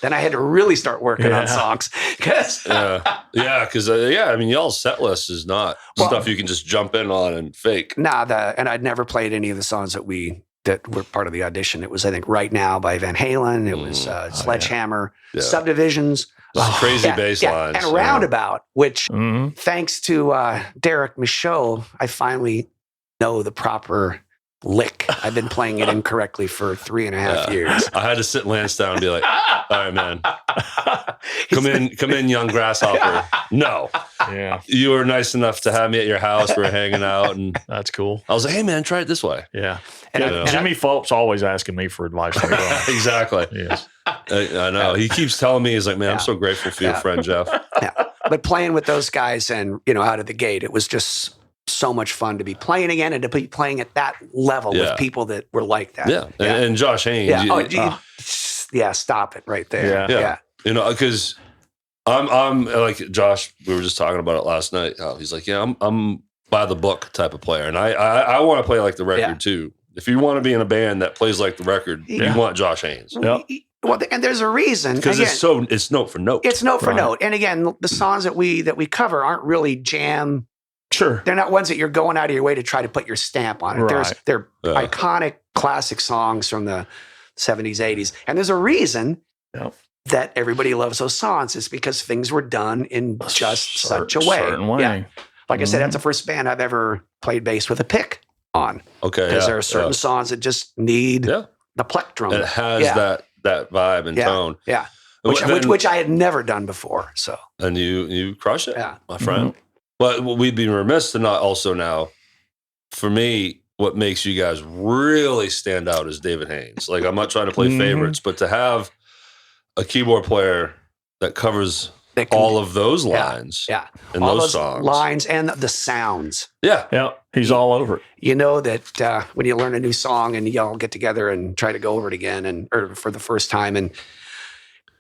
had to really start working on songs. Because I mean, y'all's set list is not stuff you can just jump in on and fake. And I'd never played any of the songs that were part of the audition. It was, I think, Right Now by Van Halen. It was Sledgehammer, Subdivisions. Crazy bass lines. And Roundabout, which thanks to Derrick Michaud, I finally know the proper lick. I've been playing it incorrectly for 3.5 years. I had to sit Lance down and be like, all right, man, come in, young grasshopper. No. Yeah. You were nice enough to have me at your house. We're hanging out. And that's cool. I was like, hey, man, try it this way. Yeah. Jimmy Phelps always asking me for advice. Exactly. Yes. I know. He keeps telling me, he's like, man, I'm so grateful for your friend, Jeff. Yeah. But playing with those guys and, out of the gate, it was just so much fun to be playing again and to be playing at that level with people that were like that. Yeah. And Josh Haynes. Yeah. Stop it right there. Yeah. You know, because I'm like Josh, we were just talking about it last night. He's like, yeah, I'm by the book type of player. And I want to play like the record too. If you want to be in a band that plays like the record, you want Josh Haynes. Well, and there's a reason. Because it's note for note. It's note for note. And again, the songs that we cover aren't really jam. Sure. They're not ones that you're going out of your way to try to put your stamp on it. Right. They're iconic classic songs from the 70s, 80s. And there's a reason that everybody loves those songs. It's because things were done in just such a way. Certain way. Yeah. Like I said, that's the first band I've ever played bass with a pick on. Okay. Because there are certain songs that just need the plectrum. It has that vibe and tone. Yeah. Which I had never done before. So. And you crush it, my friend. Mm-hmm. But we'd be remiss to not also now, for me, what makes you guys really stand out is David Haynes. Like, I'm not trying to play favorites, but to have a keyboard player that covers all of those lines and all those songs. Lines and the sounds. Yeah. Yeah. He's all over it. You know that when you learn a new song and you all get together and try to go over it again or for the first time, and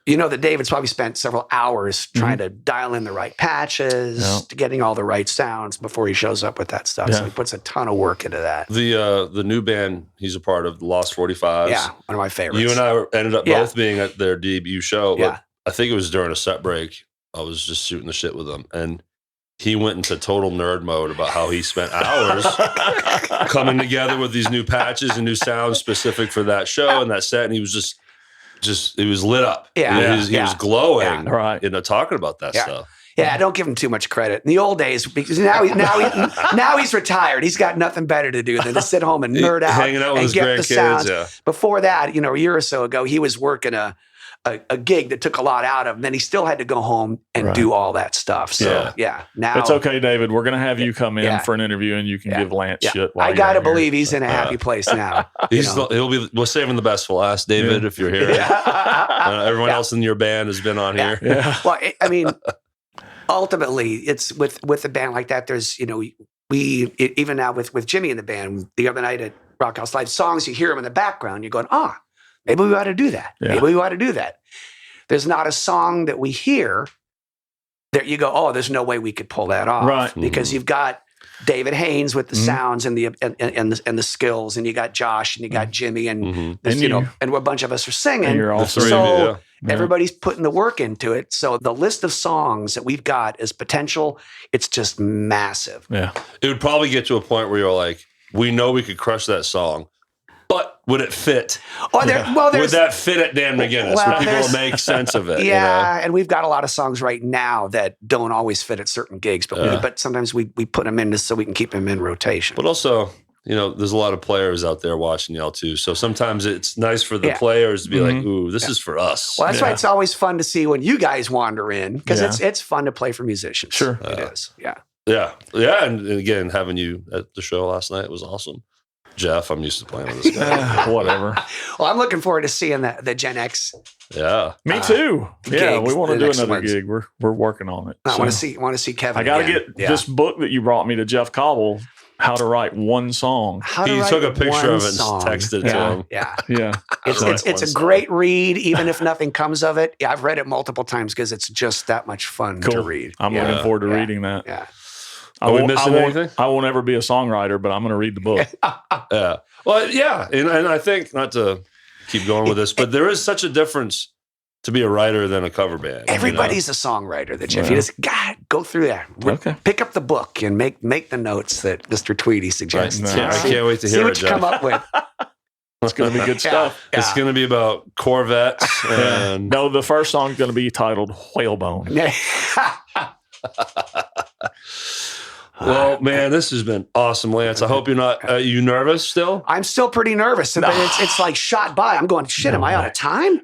you know that David's probably spent several hours trying to dial in the right patches, to getting all the right sounds before he shows up with that stuff. So he puts a ton of work into that. The new band he's a part of, the Lost 45s. Yeah, one of my favorites. You and I ended up both being at their debut show. Yeah. I think it was during a set break. I was just shooting the shit with him. And he went into total nerd mode about how he spent hours coming together with these new patches and new sounds specific for that show and that set. And he was just it was lit up. Yeah. He was glowing, right. Talking about that stuff. Yeah, I don't give him too much credit. In the old days, because now he's retired. He's got nothing better to do than to sit home and nerd out, hanging out with his grandkids. Yeah. Before that, a year or so ago, he was working a gig that took a lot out of him. Then he still had to go home and do all that stuff. So now it's okay, David. We're gonna have you come in for an interview, and you can give Lance shit. I gotta believe he's in a happy place now. We're saving the best for last, David. If you're here, everyone else in your band has been on here. Yeah. Well, I mean, ultimately, it's with a band like that. There's we even now with Jimi in the band the other night at Rock House Live, songs you hear them in the background, you're going, maybe we ought to do that. Yeah. Maybe we ought to do that. There's not a song that we hear that you go, there's no way we could pull that off. Right. Because you've got David Haynes with the sounds and the skills, and you got Josh and you got Jimi and and a bunch of us are singing. And you're all three. So everybody's putting the work into it. So the list of songs that we've got is potential. It's just massive. Yeah. It would probably get to a point where you're like, we know we could crush that song. But would it fit? Would that fit at Dan McGinnis? Would people make sense of it? Yeah, and we've got a lot of songs right now that don't always fit at certain gigs, but sometimes we put them in just so we can keep them in rotation. But also, there's a lot of players out there watching y'all too. So sometimes it's nice for the players to be like, ooh, this is for us. Well, that's why it's always fun to see when you guys wander in, because it's fun to play for musicians. Sure. It is. Yeah. Yeah. Yeah. And again, having you at the show last night was awesome. Jeff, I'm used to playing with this guy. Whatever. Well, I'm looking forward to seeing the Gen X. Yeah, me too. Yeah, we want to do another ones. gig. We're working on it. I want to see Kevin. I got to get this book that you brought me to Jeff Cobble. How to write one song. He took a picture of it and texted it to him. Yeah. It's a great read, even if nothing comes of it. Yeah, I've read it multiple times because it's just that much fun to read. I'm looking forward to reading that. Yeah. Are we missing anything? I won't ever be a songwriter, but I'm going to read the book. Yeah. Well, yeah. And I think, not to keep going with this, but there is such a difference to be a writer than a cover band. Everybody's a songwriter. That Jeff, you just go through that. Okay. Pick up the book and make the notes that Mr. Tweedy suggests. Right. I can't wait to hear See it, what you come up with. It's going to be good stuff. Yeah. It's going to be about Corvettes. And no, the first song is going to be titled Whalebone. Well, man, this has been awesome, Lance. I hope you're not. Are you nervous still? I'm still pretty nervous. But it's like shot by. I'm going, shit, am I out of time?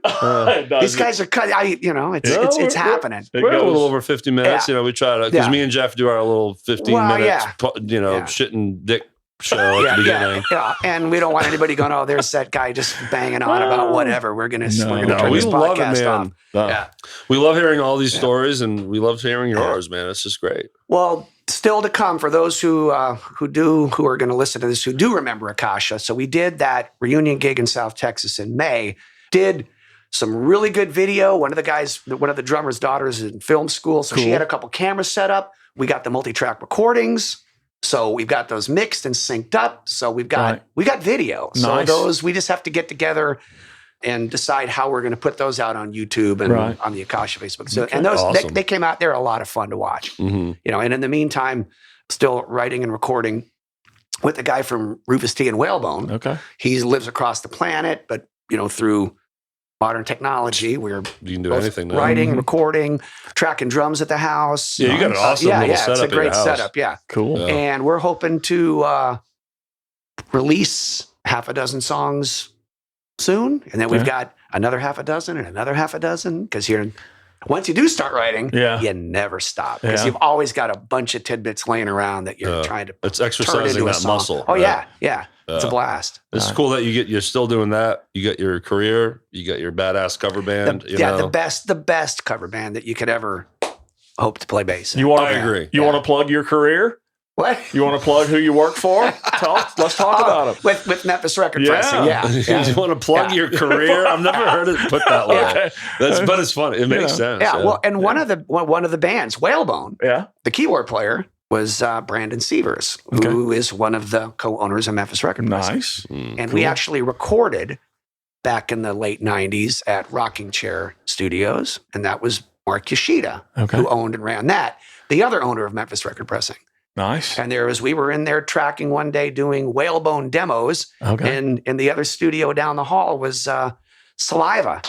These guys are cutting. It's happening. We're a little over 50 minutes. We try to, because me and Jeff do our little 15 minute, shit and dick show at the beginning. Yeah, and we don't want anybody going, there's that guy just banging on about whatever. We're going to turn this love podcast it, man. off. We love hearing all these stories, and we love hearing yours, man. It's just great. Well, still to come for those who are going to listen to this, who do remember Akasha. So we did that reunion gig in South Texas in May, did some really good video. One of the drummer's daughters is in film school. So she had a couple cameras set up. We got the multi-track recordings. So we've got those mixed and synced up. So we got video. Nice. So those, we just have to get together and decide how we're going to put those out on YouTube and on the Akasha Facebook. So, and those, Awesome. they came out, they're a lot of fun to watch, Mm-hmm. you know, and in the meantime, still writing and recording with a guy from Rufus T and Whalebone. Okay. He lives across the planet, but, you know, through modern technology, we're You can do both anything now. writing, recording, tracking drums at the house. Yeah, you got an awesome little setup it's a at your great house. setup. Yeah. Cool. Yeah. And we're hoping to release half a dozen songs soon. And then we've got another half a dozen and another half a dozen. Because once you do start writing, you never stop. Because you've always got a bunch of tidbits laying around that you're trying to It's turn exercising into a that song. muscle. Oh, right? yeah. It's a blast. It's cool that you're still doing that. You got your career, you got your badass cover band. The best cover band that you could ever hope to play bass in. I agree. You want to plug your career? What? You want to plug who you work for? Let's talk about it. With Memphis Record Pressing, You want to plug your career? I've never heard it put that way. Okay. But it's funny. It makes sense. Yeah, well, and one of the bands, Whalebone, Yeah. the keyboard player was Brandon Sievers, who is one of the co-owners of Memphis Record Pressing. Nice. And we actually recorded back in the late 90s at Rocking Chair Studios, and that was Mark Yoshida, who owned and ran that, the other owner of Memphis Record Pressing. Nice. And we were in there tracking one day doing Whalebone demos, and in the other studio down the hall was Saliva,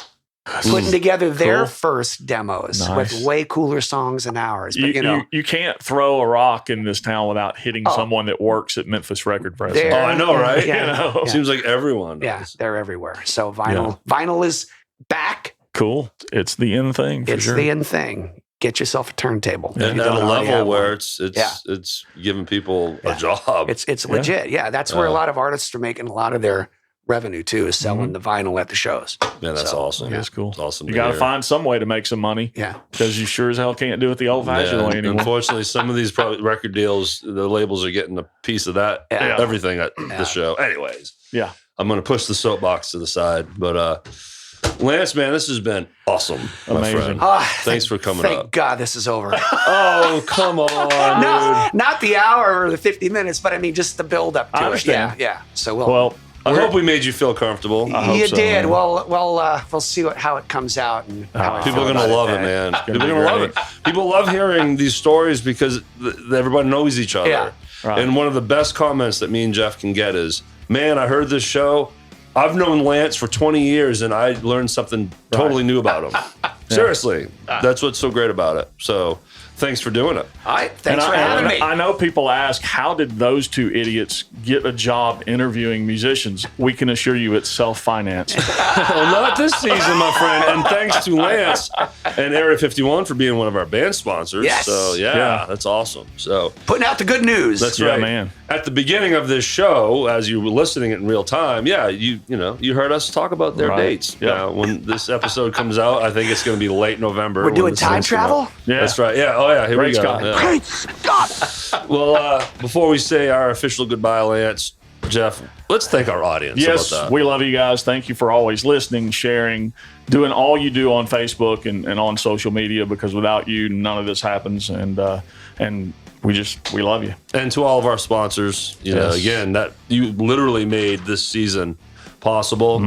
putting together their first demos with way cooler songs than ours. But you can't throw a rock in this town without hitting someone that works at Memphis Record Pressing. I know, right? Yeah. Seems like everyone does. Yeah, they're everywhere. So vinyl is back. Cool. It's the in thing for It's sure. the in thing. Get yourself a turntable. And at a level where it's giving people a job. It's legit. Yeah, that's where a lot of artists are making a lot of their revenue too, is selling the vinyl at the shows. Yeah, that's awesome. That's cool. It's awesome. You got to find some way to make some money. Yeah. Because you sure as hell can't do it the old-fashioned way anymore. Unfortunately, some of these record deals, the labels are getting a piece of that, everything at the show. Anyways, I'm going to push the soapbox to the side. But Lance, man, this has been awesome. Amazing. My friend. Thanks for coming Thank up. God this is over. Oh, come on, dude. Not the hour or the 50 minutes, but I mean just the build up to I it. understand. Yeah. So I hope we made you feel comfortable. you so, did. man. We'll see how it comes out and how I People feel are going to about love it, man. People are be going to love great. it. People love hearing these stories because everybody knows each other. Yeah. Right. And one of the best comments that me and Jeff can get is, man, I heard this show. I've known Lance for 20 years and I learned something totally new about him. Seriously. That's what's so great about it. So thanks for doing it. All right. Thanks for having me. I know people ask, how did those two idiots get a job interviewing musicians? We can assure you it's self-financed. Well, not this season, my friend. And thanks to Lance and Area 51 for being one of our band sponsors. Yes. So, that's awesome. So, Putting out the good news. that's Yeah, right. man. At the beginning of this show, as you were listening in real time, you heard us talk about their Right. dates. Yeah. Now, when this episode comes out, I think it's going to be late November. We're when doing this time thing's come out. travel? Yeah. That's right. Yeah. Oh, yeah. Here Great we go. Scott. Yeah. Great Scott. Well, before we say our official goodbye, Lance, Jeff, let's thank our audience. Yes, about that. we love you guys. Thank you for always listening, sharing, doing all you do on Facebook and on social media, because without you, none of this happens. And we love you. And to all of our sponsors, again, that you literally made this season possible.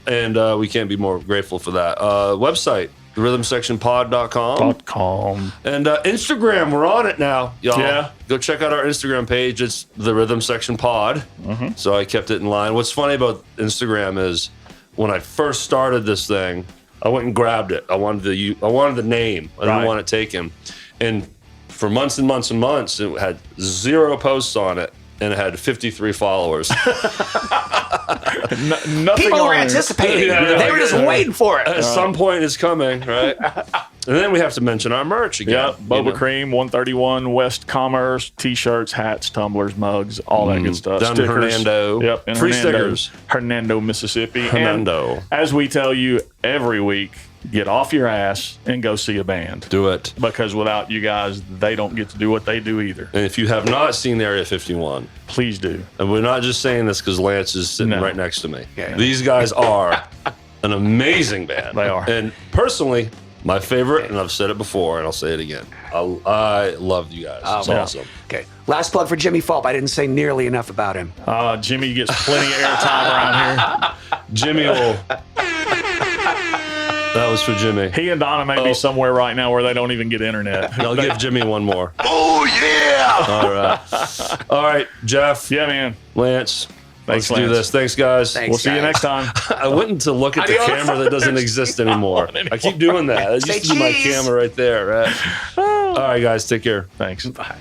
And we can't be more grateful for that. Website, therhythmsectionpod.com. And Instagram, we're on it now, y'all. Yeah. Go check out our Instagram page. It's the Rhythm Section Pod. So I kept it in line. What's funny about Instagram is when I first started this thing, I went and grabbed it. I wanted the name. I didn't want it taken. And for months and months and months, it had 0 posts on it, and it had 53 followers. Nothing People were on there. anticipating. They were just waiting for it. At some point, it's coming, right? And then we have to mention our merch again. Yep, Boba Cream, 131 West Commerce, T-shirts, hats, tumblers, mugs, all that good stuff. Down in Hernando. Yep, in Free Hernando, stickers. Hernando, Mississippi. Hernando. And as we tell you every week, get off your ass and go see a band. Do it. Because without you guys, they don't get to do what they do either. And if you have not seen Area 51, please do. And we're not just saying this because Lance is sitting No. right next to me. Yeah. These guys are an amazing band. They are. And personally, my favorite, and I've said it before, and I'll say it again. I love you guys. It's awesome. Okay. Last plug for Jimmy Fulp. I didn't say nearly enough about him. Jimmy gets plenty of airtime around here. Jimmy will. That was for Jimmy. He and Donna may be somewhere right now where they don't even get internet. I'll give Jimmy one more. Oh, yeah! All right. All right, Jeff. Yeah, man. Lance. Thanks, Let's do Lance. this. Thanks, guys. Thanks, We'll see you guys. next time. I went to look at the camera that doesn't exist anymore. I keep doing that. That used to be my cheese. camera right there. Right? All right, guys. Take care. Thanks. Bye.